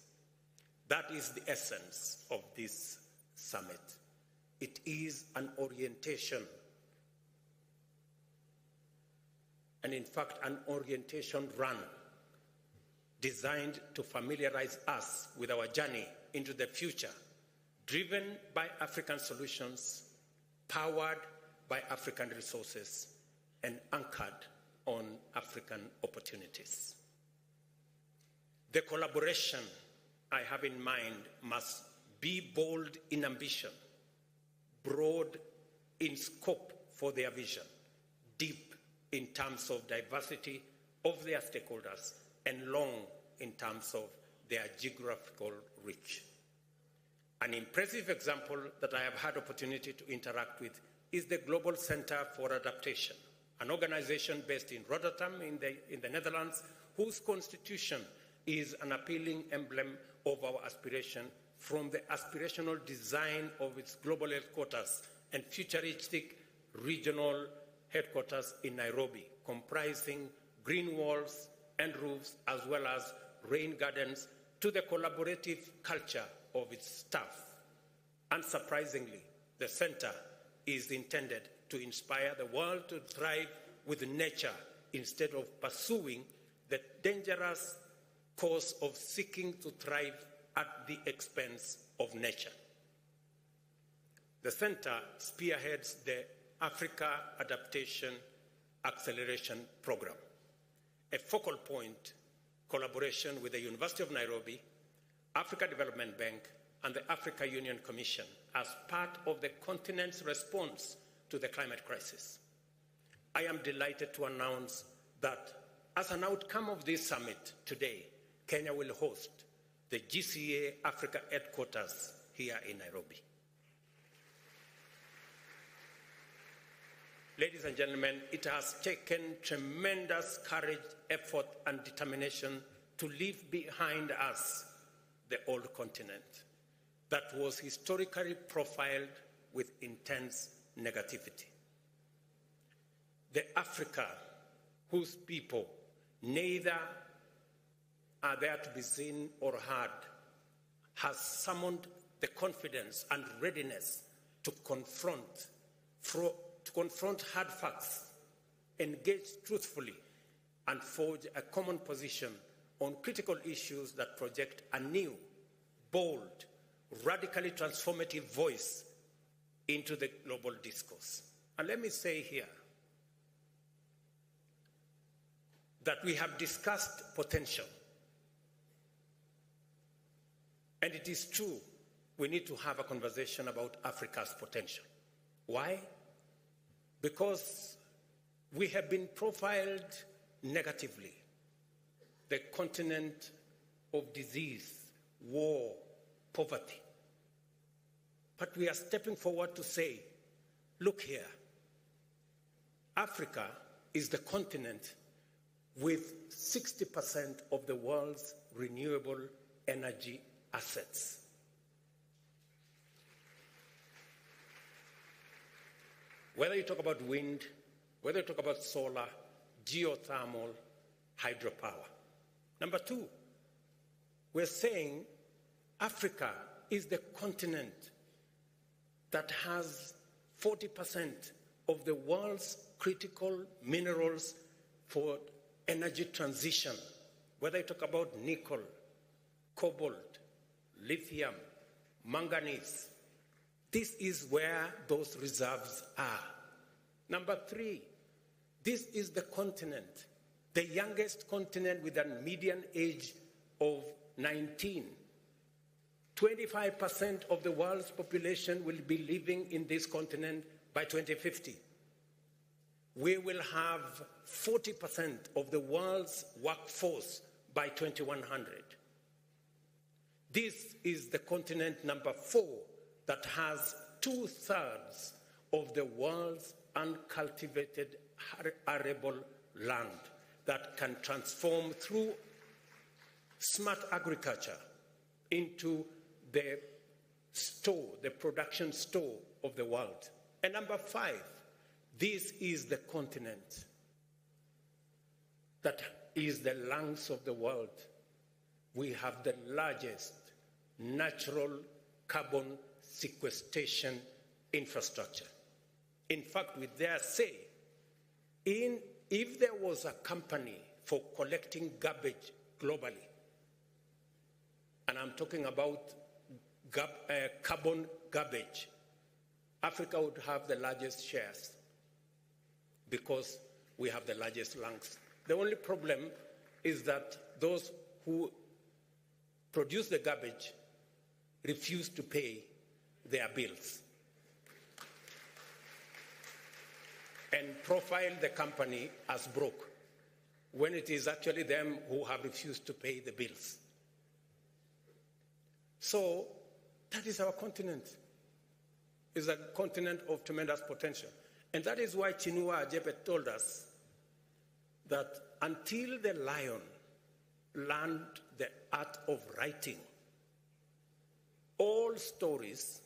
That is the essence of this summit. It is an orientation, and in fact, an orientation run designed to familiarize us with our journey into the future, driven by African solutions, powered by African resources, and anchored on African opportunities. The collaboration I have in mind must be bold in ambition, broad in scope for their vision, deep in terms of diversity of their stakeholders, and long in terms of their geographical reach. An impressive example that I have had opportunity to interact with is the Global Center for Adaptation, an organization based in Rotterdam in the Netherlands, whose constitution is an appealing emblem of our aspiration from the aspirational design of its global headquarters and futuristic regional headquarters in Nairobi, comprising green walls and roofs as well as rain gardens, to the collaborative culture of its staff. Unsurprisingly, the center is intended to inspire the world to thrive with nature instead of pursuing the dangerous course of seeking to thrive at the expense of nature. The center spearheads the Africa Adaptation Acceleration Program, a focal point collaboration with the University of Nairobi, Africa Development Bank, and the Africa Union Commission as part of the continent's response to the climate crisis. I am delighted to announce that as an outcome of this summit today, Kenya will host the GCA Africa headquarters here in Nairobi. Ladies and gentlemen, it has taken tremendous courage, effort, and determination to leave behind us the old continent that was historically profiled with intense negativity. The Africa whose people neither are there to be seen or heard has summoned the confidence and readiness to confront hard facts, engage truthfully, and forge a common position on critical issues that project a new, bold, radically transformative voice into the global discourse. And let me say here that we have discussed potential. And it is true, we need to have a conversation about Africa's potential. Why? Because we have been profiled negatively. The continent of disease, war, poverty. But we are stepping forward to say, look here, Africa is the continent with 60% of the world's renewable energy assets. Whether you talk about wind, whether you talk about solar, geothermal, hydropower. Number two, we're saying Africa is the continent that has 40% of the world's critical minerals for energy transition, whether you talk about nickel, cobalt, lithium, manganese. This is where those reserves are. Number three, this is the continent, the youngest continent with a median age of 19. 25% of the world's population will be living in this continent by 2050. We will have 40% of the world's workforce by 2100. This is the continent number 4 that has 2/3 of the world's uncultivated arable land that can transform through smart agriculture into the store, the production store of the world. And number 5, this is the continent that is the lungs of the world. We have the largest natural carbon sequestration infrastructure. In fact, we dare say, if there was a company for collecting garbage globally, and I'm talking about carbon garbage, Africa would have the largest shares because we have the largest lungs. The only problem is that those who produce the garbage refuse to pay their bills and profile the company as broke when it is actually them who have refused to pay the bills. So that is our continent. It's a continent of tremendous potential. And that is why Chinua Achebe told us that until the lion learned the art of writing, all stories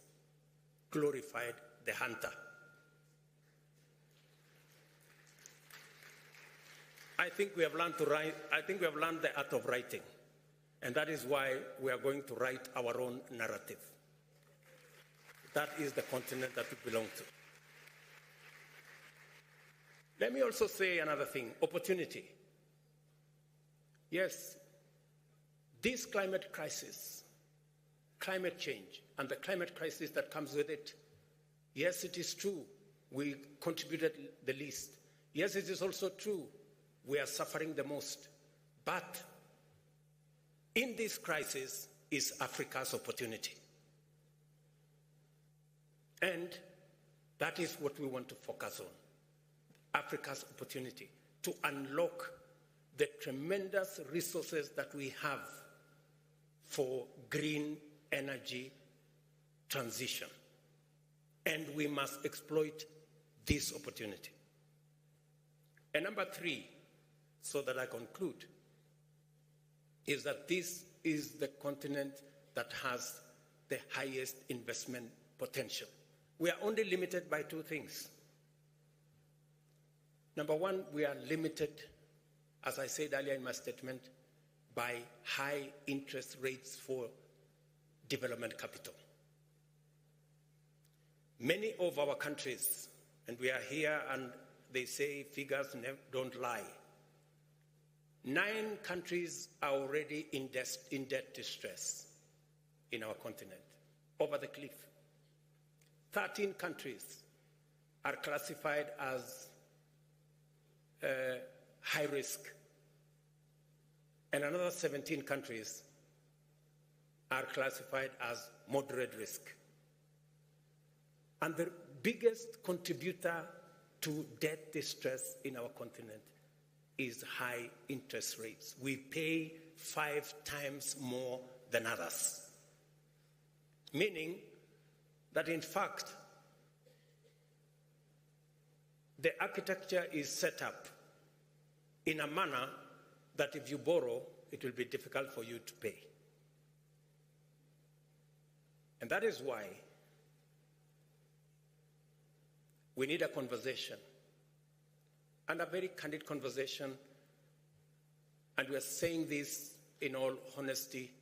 glorified the hunter. I think we have learned to write. I think we have learned the art of writing. And that is why we are going to write our own narrative. That is the continent that we belong to. Let me also say another thing, opportunity. Yes, this climate crisis, climate change, and the climate crisis that comes with it, yes, it is true, we contributed the least. Yes, it is also true, we are suffering the most. But in this crisis is Africa's opportunity. And that is what we want to focus on. Africa's opportunity to unlock the tremendous resources that we have for green energy transition. And we must exploit this opportunity. And number 3, so that I conclude, is that this is the continent that has the highest investment potential. We are only limited by 2 things. Number 1, we are limited, as I said earlier in my statement, by high interest rates for development capital. Many of our countries, and we are here and they say figures don't lie, 9 countries are already in debt distress in our continent, over the cliff. 13 countries are classified as high risk, and another 17 countries are classified as moderate risk. And the biggest contributor to debt distress in our continent is high interest rates. We pay 5 times more than others, meaning that in fact, the architecture is set up in a manner that if you borrow, it will be difficult for you to pay. And that is why we need a conversation, and a very candid conversation, and we are saying this in all honesty,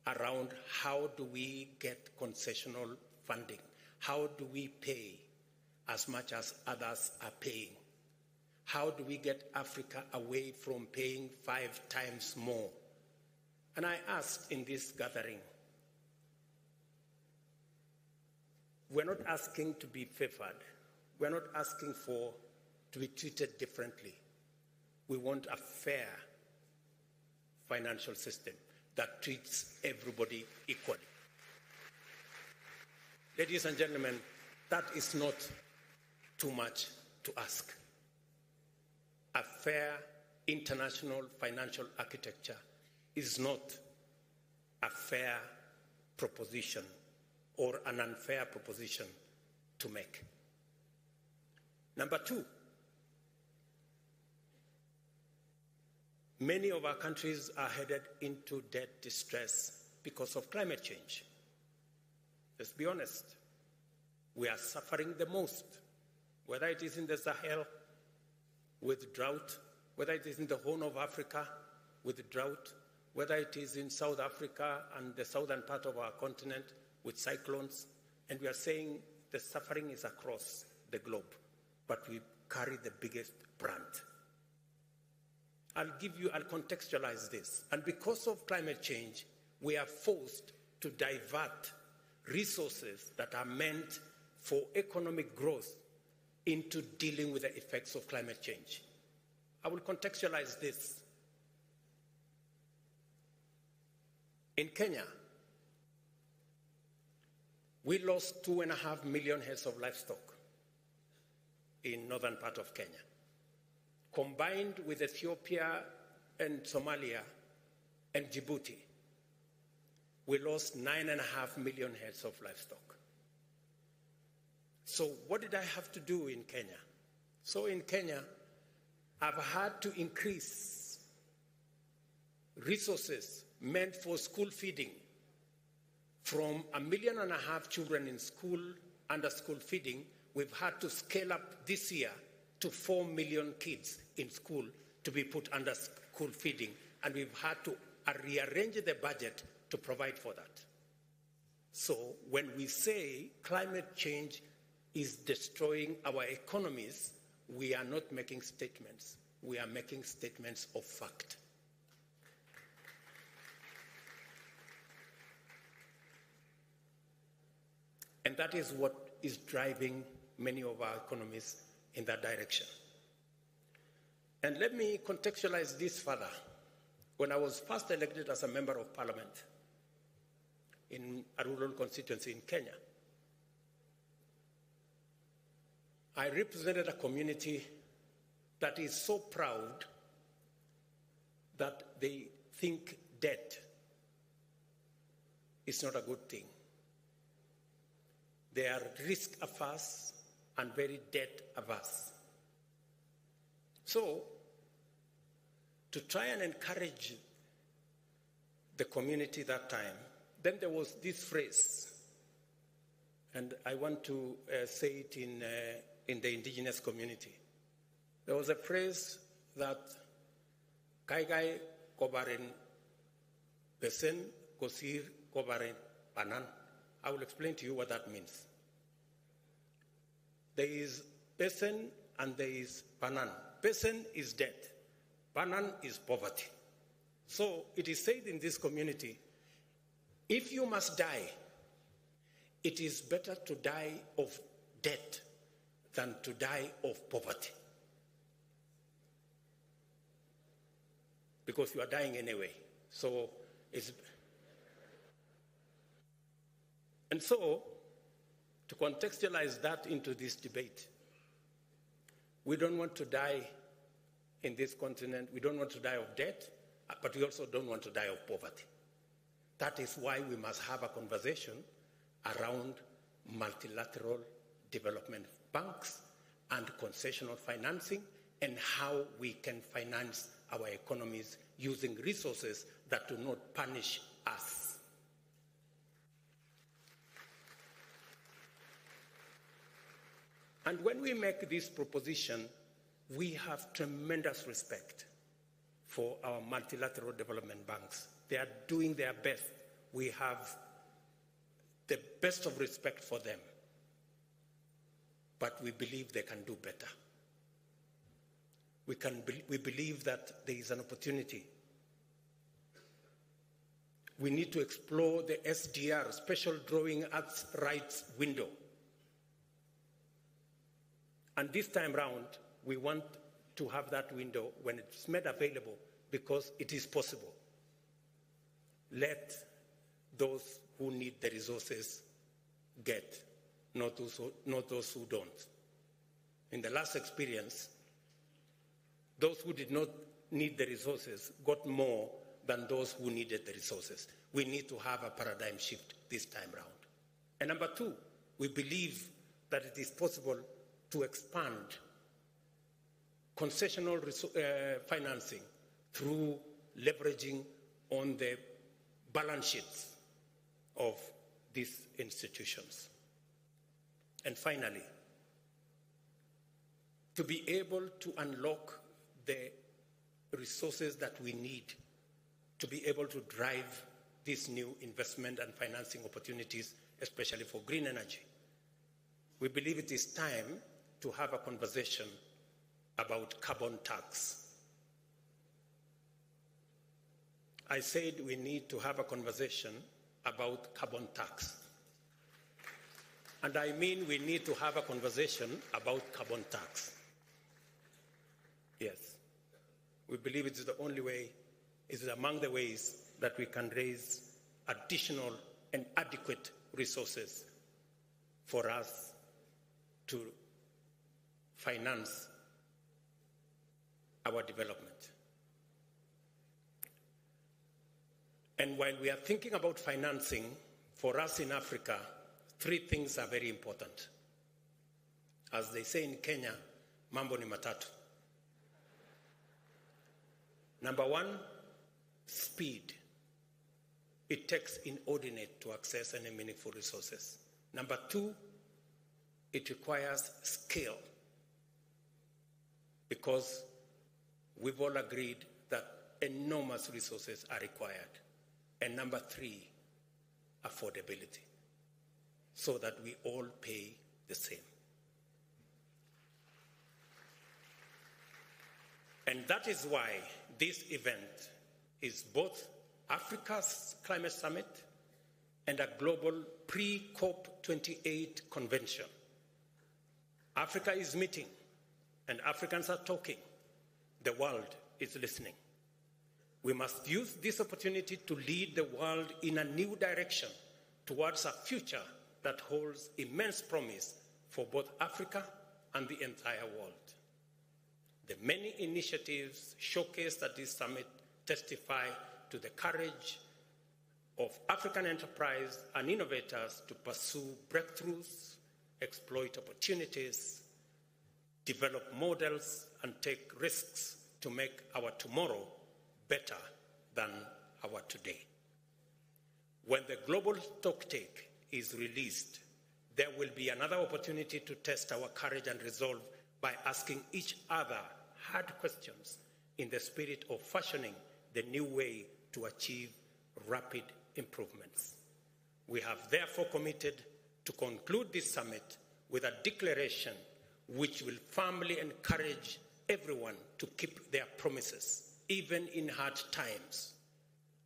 around how do we get concessional funding? How do we pay as much as others are paying? How do we get Africa away from paying 5 times more? And I asked in this gathering, we're not asking to be favored. We're not asking to be treated differently. We want a fair financial system that treats everybody equally. Ladies and gentlemen, that is not too much to ask. A fair international financial architecture is not a fair proposition or an unfair proposition to make. Number 2, many of our countries are headed into debt distress because of climate change. Let's be honest, we are suffering the most, whether it is in the Sahel with drought, whether it is in the Horn of Africa with drought, whether it is in South Africa and the southern part of our continent with cyclones, and we are saying the suffering is across the globe, but we carry the biggest brand. I'll contextualize this. And because of climate change, we are forced to divert resources that are meant for economic growth into dealing with the effects of climate change. I will contextualize this. In Kenya, we lost 2.5 million heads of livestock in northern part of Kenya. Combined with Ethiopia and Somalia and Djibouti, we lost 9.5 million heads of livestock. So what did I have to do in Kenya? So in Kenya, I've had to increase resources meant for school feeding from 1.5 million children in school, under school feeding. We've had to scale up this year to 4 million kids in school to be put under school feeding, and we've had to rearrange the budget to provide for that. So when we say climate change is destroying our economies, we are not making statements. We are making statements of fact. And that is what is driving many of our economies in that direction. And let me contextualize this further. When I was first elected as a member of parliament in a rural constituency in Kenya, I represented a community that is so proud that they think debt is not a good thing. They are risk averse and very debt averse. So, to try and encourage the community that time, then there was this phrase, and I want to say it in the indigenous community. There was a phrase that Kaigai Kobarin Pesen Kosir Kobarin Panan. I will explain to you what that means. There is Pesen and there is Panan. Pesen is debt. Panan is poverty. So it is said in this community, if you must die, it is better to die of debt than to die of poverty. Because you are dying anyway. So it's... And so, to contextualize that into this debate, we don't want to die in this continent, we don't want to die of debt, but we also don't want to die of poverty. That is why we must have a conversation around multilateral development banks and concessional financing and how we can finance our economies using resources that do not punish us. And when we make this proposition, we have tremendous respect for our multilateral development banks. They are doing their best. We have the best of respect for them. But we believe they can do better. We believe that there is an opportunity. We need to explore the SDR, Special Drawing Rights window. And this time round, we want to have that window when it's made available because it is possible. Let those who need the resources get, not those who don't. In the last experience, those who did not need the resources got more than those who needed the resources. We need to have a paradigm shift this time round. And number two, we believe that it is possible to expand concessional financing through leveraging on the balance sheets of these institutions. And finally, to be able to unlock the resources that we need to be able to drive these new investment and financing opportunities, especially for green energy. We believe it is time to have a conversation about carbon tax. I said we need to have a conversation about carbon tax. And I mean we need to have a conversation about carbon tax. Yes. We believe it is the only way, it is among the ways that we can raise additional and adequate resources for us to finance our development. And while we are thinking about financing, for us in Africa, three things are very important. As they say in Kenya, mambo ni matatu. Number one, speed. It takes inordinate to access any meaningful resources. Number two, it requires scale, because we've all agreed that enormous resources are required. And number three, affordability, so that we all pay the same. And that is why this event is both Africa's climate summit and a global pre-COP28 convention. Africa is meeting and Africans are talking. The world is listening. We must use this opportunity to lead the world in a new direction towards a future that holds immense promise for both Africa and the entire world. The many initiatives showcased at this summit testify to the courage of African enterprise and innovators to pursue breakthroughs, exploit opportunities, develop models, and take risks to make our tomorrow better than our today. When the global stocktake is released, there will be another opportunity to test our courage and resolve by asking each other hard questions in the spirit of fashioning the new way to achieve rapid improvements. We have therefore committed to conclude this summit with a declaration which will firmly encourage everyone to keep their promises, even in hard times,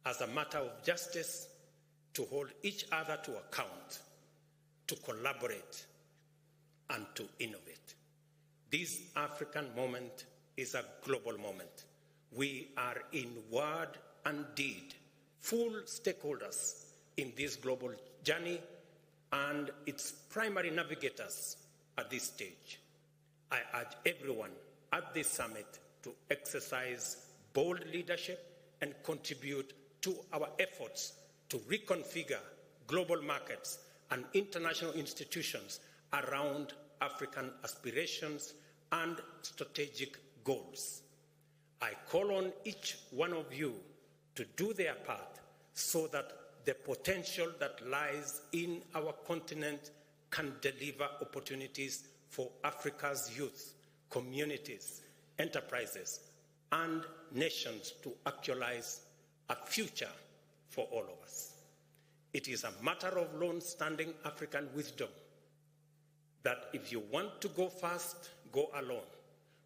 as a matter of justice, to hold each other to account, to collaborate, and to innovate. This African moment is a global moment. We are in word and deed full stakeholders in this global journey and its primary navigators at this stage. I urge everyone at this summit to exercise bold leadership and contribute to our efforts to reconfigure global markets and international institutions around African aspirations and strategic goals. I call on each one of you to do their part so that the potential that lies in our continent can deliver opportunities for Africa's youth, communities, enterprises, and nations to actualize a future for all of us. It is a matter of long-standing African wisdom that if you want to go fast, go alone.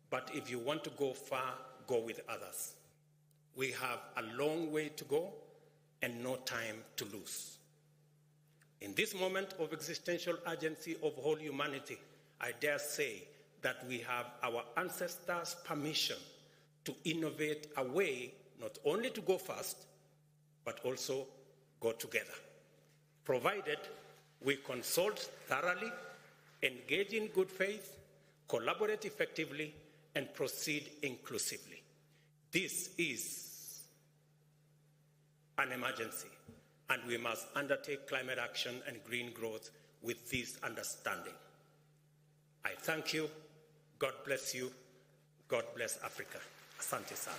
But if you want to go far, go with others. We have a long way to go and no time to lose. In this moment of existential urgency of whole humanity, I dare say that we have our ancestors' permission to innovate a way not only to go fast, but also go together, provided we consult thoroughly, engage in good faith, collaborate effectively, and proceed inclusively. This is an emergency, and we must undertake climate action and green growth with this understanding. I thank you. God bless you. God bless Africa. Asante sana.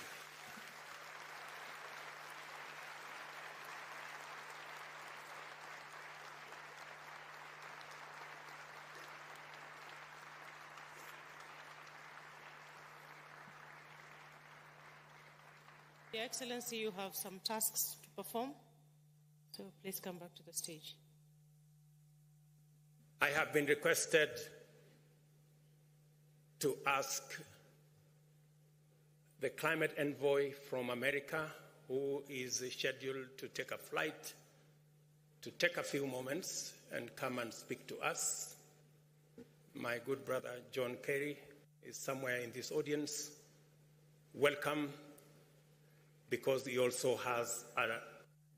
Your Excellency, you have some tasks to perform, so please come back to the stage. I have been requested to ask the climate envoy from America, who is scheduled to take a flight, to take a few moments and come and speak to us. My good brother John Kerry is somewhere in this audience. Welcome, because he also has a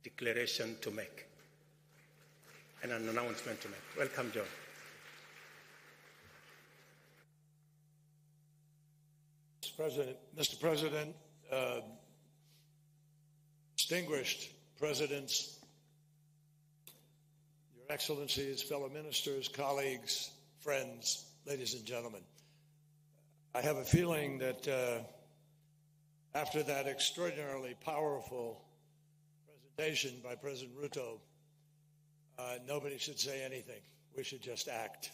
declaration to make and an announcement to make. Welcome, John. Mr. President, distinguished presidents, Your Excellencies, fellow ministers, colleagues, friends, ladies and gentlemen, I have a feeling that after that extraordinarily powerful presentation by President Ruto, nobody should say anything. We should just act.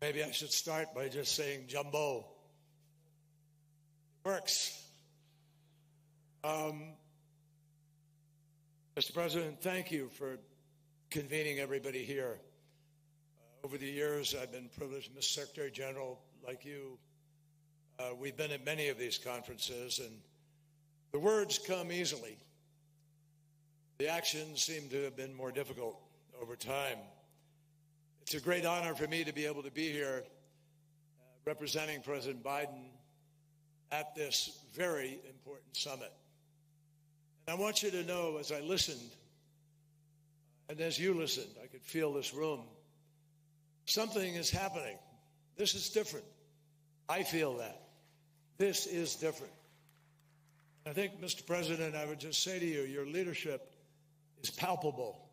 Maybe I should start by just saying Jumbo. It works. Mr. President, thank you for convening everybody here. Over the years, I've been privileged, Mr. Secretary General, like you. We've been at many of these conferences, and the words come easily. The actions seem to have been more difficult over time. It's a great honor for me to be able to be here representing President Biden at this very important summit. And I want you to know, as I listened, and as you listened, I could feel this room, something is happening. This is different. I feel that. This is different. I think, Mr. President, I would just say to you, your leadership is palpable.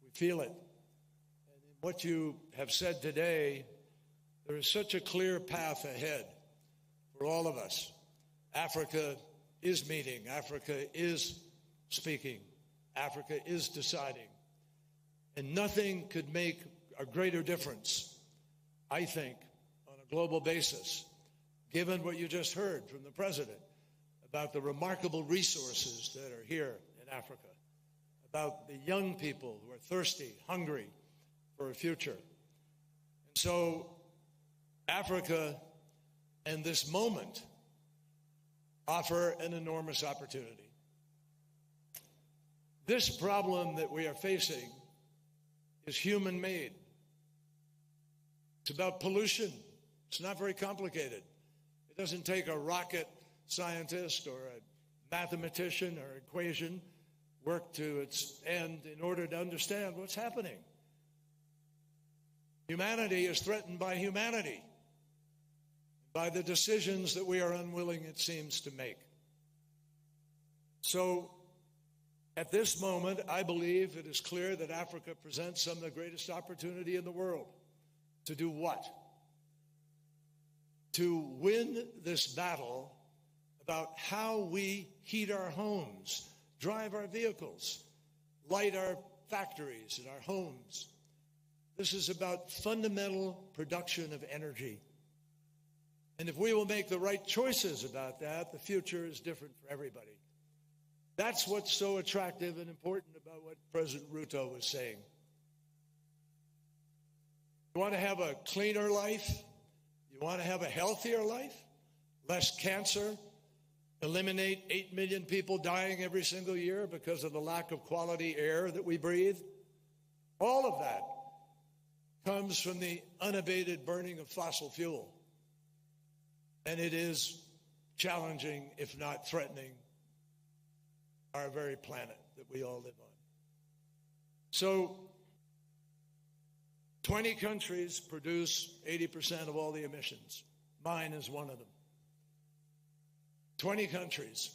We feel it. And in what you have said today, there is such a clear path ahead for all of us. Africa is meeting. Africa is speaking. Africa is deciding. And nothing could make a greater difference, I think, on a global basis, given what you just heard from the President about the remarkable resources that are here in Africa, about the young people who are thirsty, hungry for a future. And so Africa and this moment offer an enormous opportunity. This problem that we are facing is human-made. It's about pollution. It's not very complicated. It doesn't take a rocket scientist or a mathematician or equation work to its end in order to understand what's happening. Humanity is threatened by humanity, by the decisions that we are unwilling, it seems, to make. So, at this moment, I believe it is clear that Africa presents some of the greatest opportunity in the world. To do what? To win this battle about how we heat our homes, drive our vehicles, light our factories and our homes. This is about fundamental production of energy. And if we will make the right choices about that, the future is different for everybody. That's what's so attractive and important about what President Ruto was saying. You want to have a cleaner life? You want to have a healthier life? Less cancer? Eliminate 8 million people dying every single year because of the lack of quality air that we breathe? All of that comes from the unabated burning of fossil fuel. And it is challenging, if not threatening, our very planet that we all live on. So, 20 countries produce 80% of all the emissions. Mine is one of them. 20 countries.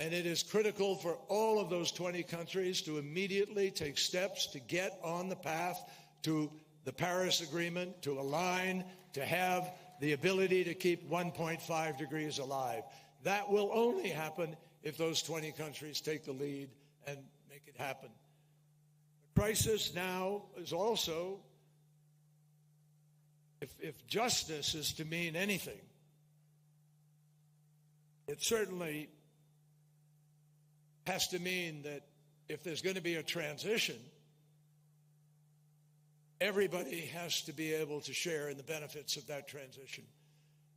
And it is critical for all of those 20 countries to immediately take steps to get on the path to the Paris Agreement, to align, to have the ability to keep 1.5 degrees alive. That will only happen if those 20 countries take the lead and make it happen. The crisis now is also, if justice is to mean anything, it certainly has to mean that if there's going to be a transition, everybody has to be able to share in the benefits of that transition.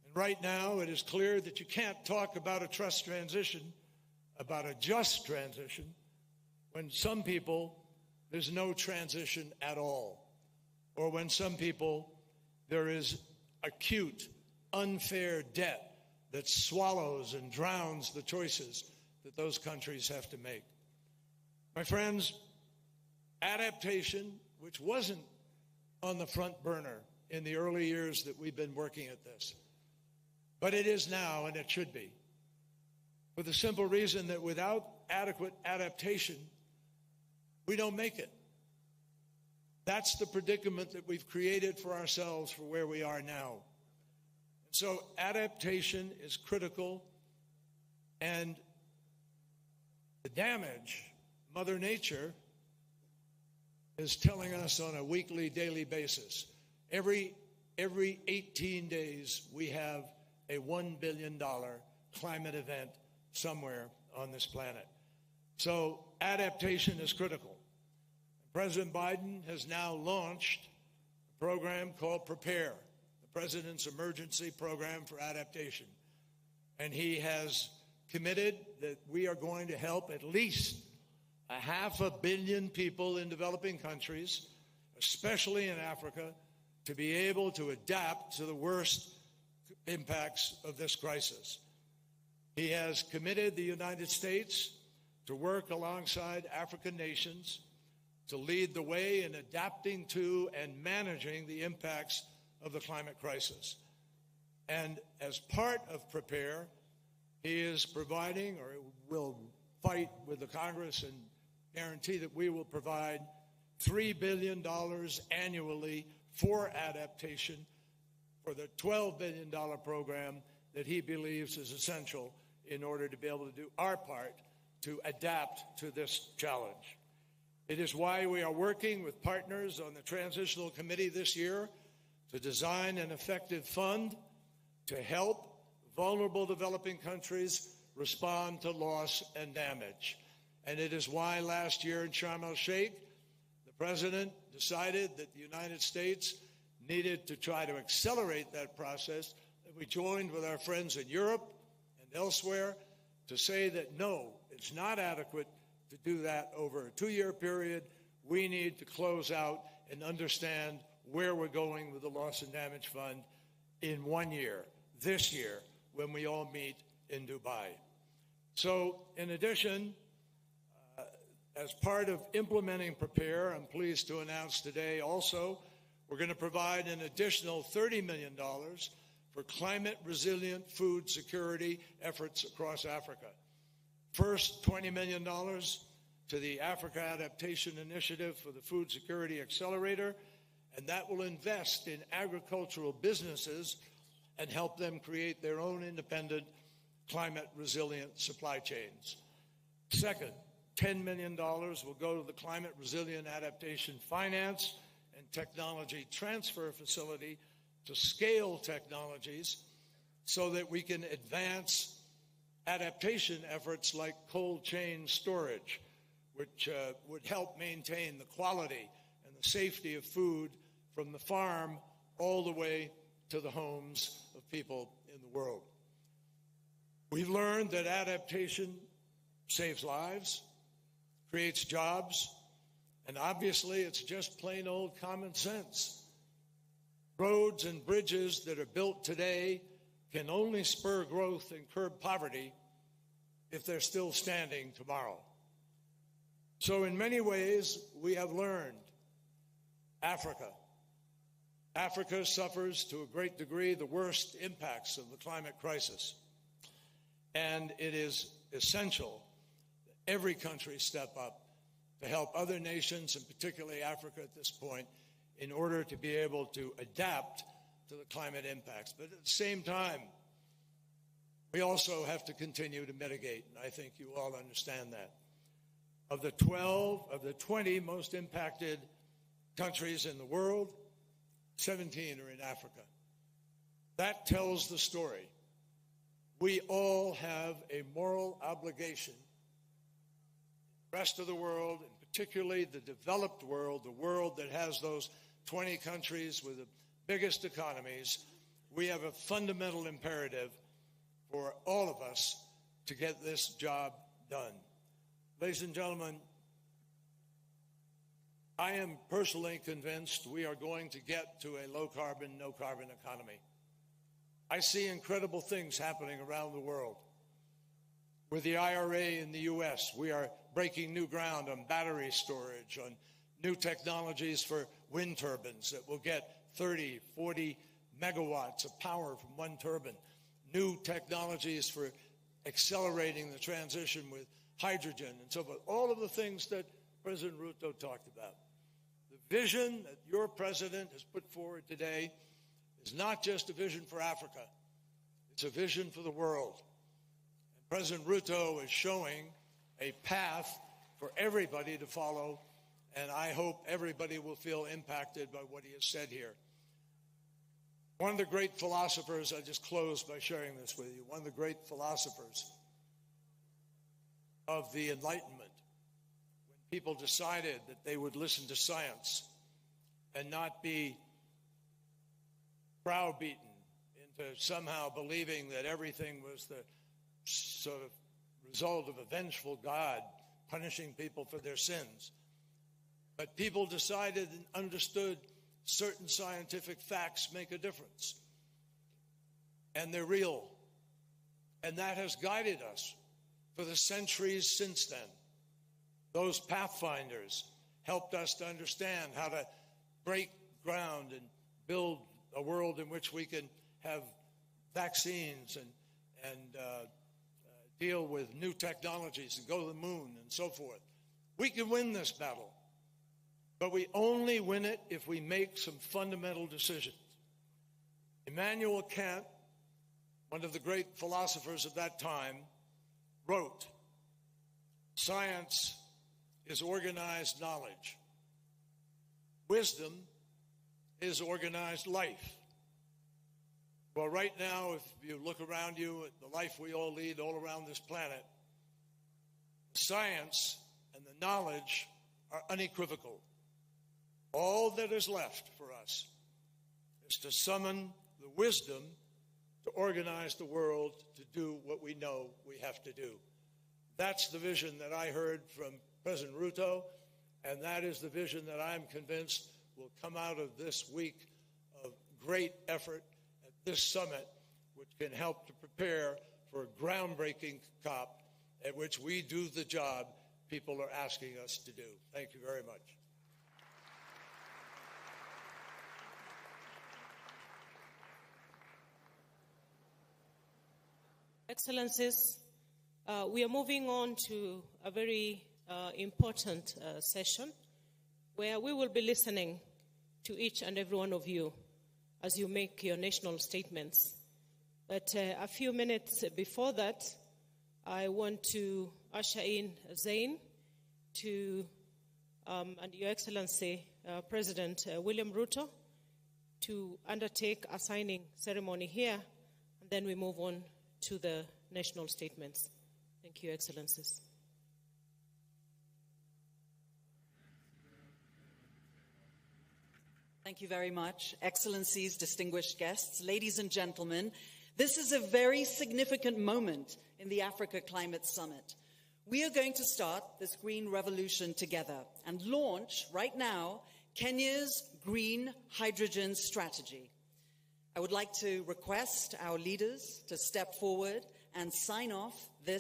And right now, it is clear that you can't talk about a just transition, when some people, there's no transition at all. Or when some people, there is acute, unfair debt that swallows and drowns the choices that those countries have to make. My friends, adaptation, which wasn't on the front burner in the early years that we've been working at this, but it is now, and it should be, for the simple reason that without adequate adaptation, we don't make it. That's the predicament that we've created for ourselves for where we are now. So adaptation is critical, and the damage, Mother Nature is telling us on a weekly, daily basis. Every 18 days, we have a $1 billion climate event somewhere on this planet. So adaptation is critical. President Biden has now launched a program called Prepare, the President's Emergency Program for Adaptation. And he has committed that we are going to help at least 500 million people in developing countries, especially in Africa, to be able to adapt to the worst impacts of this crisis. He has committed the United States to work alongside African nations to lead the way in adapting to and managing the impacts of the climate crisis. And as part of Prepare, he is providing, or will fight with the Congress and guarantee that we will provide $3 billion annually for adaptation for the $12 billion program that he believes is essential in order to be able to do our part to adapt to this challenge. It is why we are working with partners on the Transitional Committee this year to design an effective fund to help vulnerable developing countries respond to loss and damage. And it is why last year in Sharm el-Sheikh, the President decided that the United States needed to try to accelerate that process, and we joined with our friends in Europe and elsewhere to say that no, it's not adequate to do that over a 2-year period. We need to close out and understand where we're going with the Loss and Damage Fund in 1 year, this year, when we all meet in Dubai. So, in addition, as part of implementing PREPARE, I'm pleased to announce today also we're going to provide an additional $30 million for climate-resilient food security efforts across Africa. First, $20 million to the Africa Adaptation Initiative for the Food Security Accelerator, and that will invest in agricultural businesses and help them create their own independent climate-resilient supply chains. Second, $10 million will go to the Climate Resilient Adaptation Finance and Technology Transfer Facility to scale technologies so that we can advance adaptation efforts like cold chain storage, which would help maintain the quality and the safety of food from the farm all the way to the homes of people in the world. We've learned that adaptation saves lives, creates jobs, and obviously it's just plain old common sense. Roads and bridges that are built today can only spur growth and curb poverty if they're still standing tomorrow. So in many ways, we have learned Africa suffers to a great degree the worst impacts of the climate crisis. And it is essential that every country step up to help other nations, and particularly Africa at this point, in order to be able to adapt to the climate impacts. But at the same time, we also have to continue to mitigate, and I think you all understand that. Of the 20 most impacted countries in the world, 17 are in Africa. That tells the story. We all have a moral obligation, the rest of the world, and particularly the developed world, the world that has those 20 countries with the biggest economies. We have a fundamental imperative for all of us to get this job done. Ladies and gentlemen, I am personally convinced we are going to get to a low-carbon, no-carbon economy. I see incredible things happening around the world. With the IRA in the U.S., we are breaking new ground on battery storage, on new technologies for wind turbines that will get 30, 40 megawatts of power from one turbine, new technologies for accelerating the transition with hydrogen and so forth, all of the things that President Ruto talked about. The vision that your president has put forward today is not just a vision for Africa, it's a vision for the world. And President Ruto is showing a path for everybody to follow, and I hope everybody will feel impacted by what he has said here. One of the great philosophers, I just close by sharing this with you, one of the great philosophers of the Enlightenment, when people decided that they would listen to science and not be browbeaten into somehow believing that everything was the sort of result of a vengeful God punishing people for their sins. But people decided and understood certain scientific facts make a difference. And they're real. And that has guided us for the centuries since then. Those pathfinders helped us to understand how to break ground and build a world in which we can have vaccines and deal with new technologies and go to the moon and so forth. We can win this battle, but we only win it if we make some fundamental decisions. Immanuel Kant, one of the great philosophers of that time, wrote, "Science is organized knowledge. Wisdom is organized life." Well, right now, if you look around you at the life we all lead all around this planet, science and the knowledge are unequivocal. All that is left for us is to summon the wisdom to organize the world to do what we know we have to do. That's the vision that I heard from President Ruto, and that is the vision that I'm convinced will come out of this week of great effort at this summit, which can help to prepare for a groundbreaking COP at which we do the job people are asking us to do. Thank you very much. Excellencies, we are moving on to a very important session where we will be listening to each and every one of you as you make your national statements. But a few minutes before that, I want to usher in Zain to, and Your Excellency, President William Ruto, to undertake a signing ceremony here, and then we move on to the national statements. Thank you, Excellencies. Thank you very much, Excellencies, distinguished guests, ladies and gentlemen. This is a very significant moment in the Africa Climate Summit. We are going to start this green revolution together and launch right now Kenya's green hydrogen strategy. I would like to request our leaders to step forward and sign off this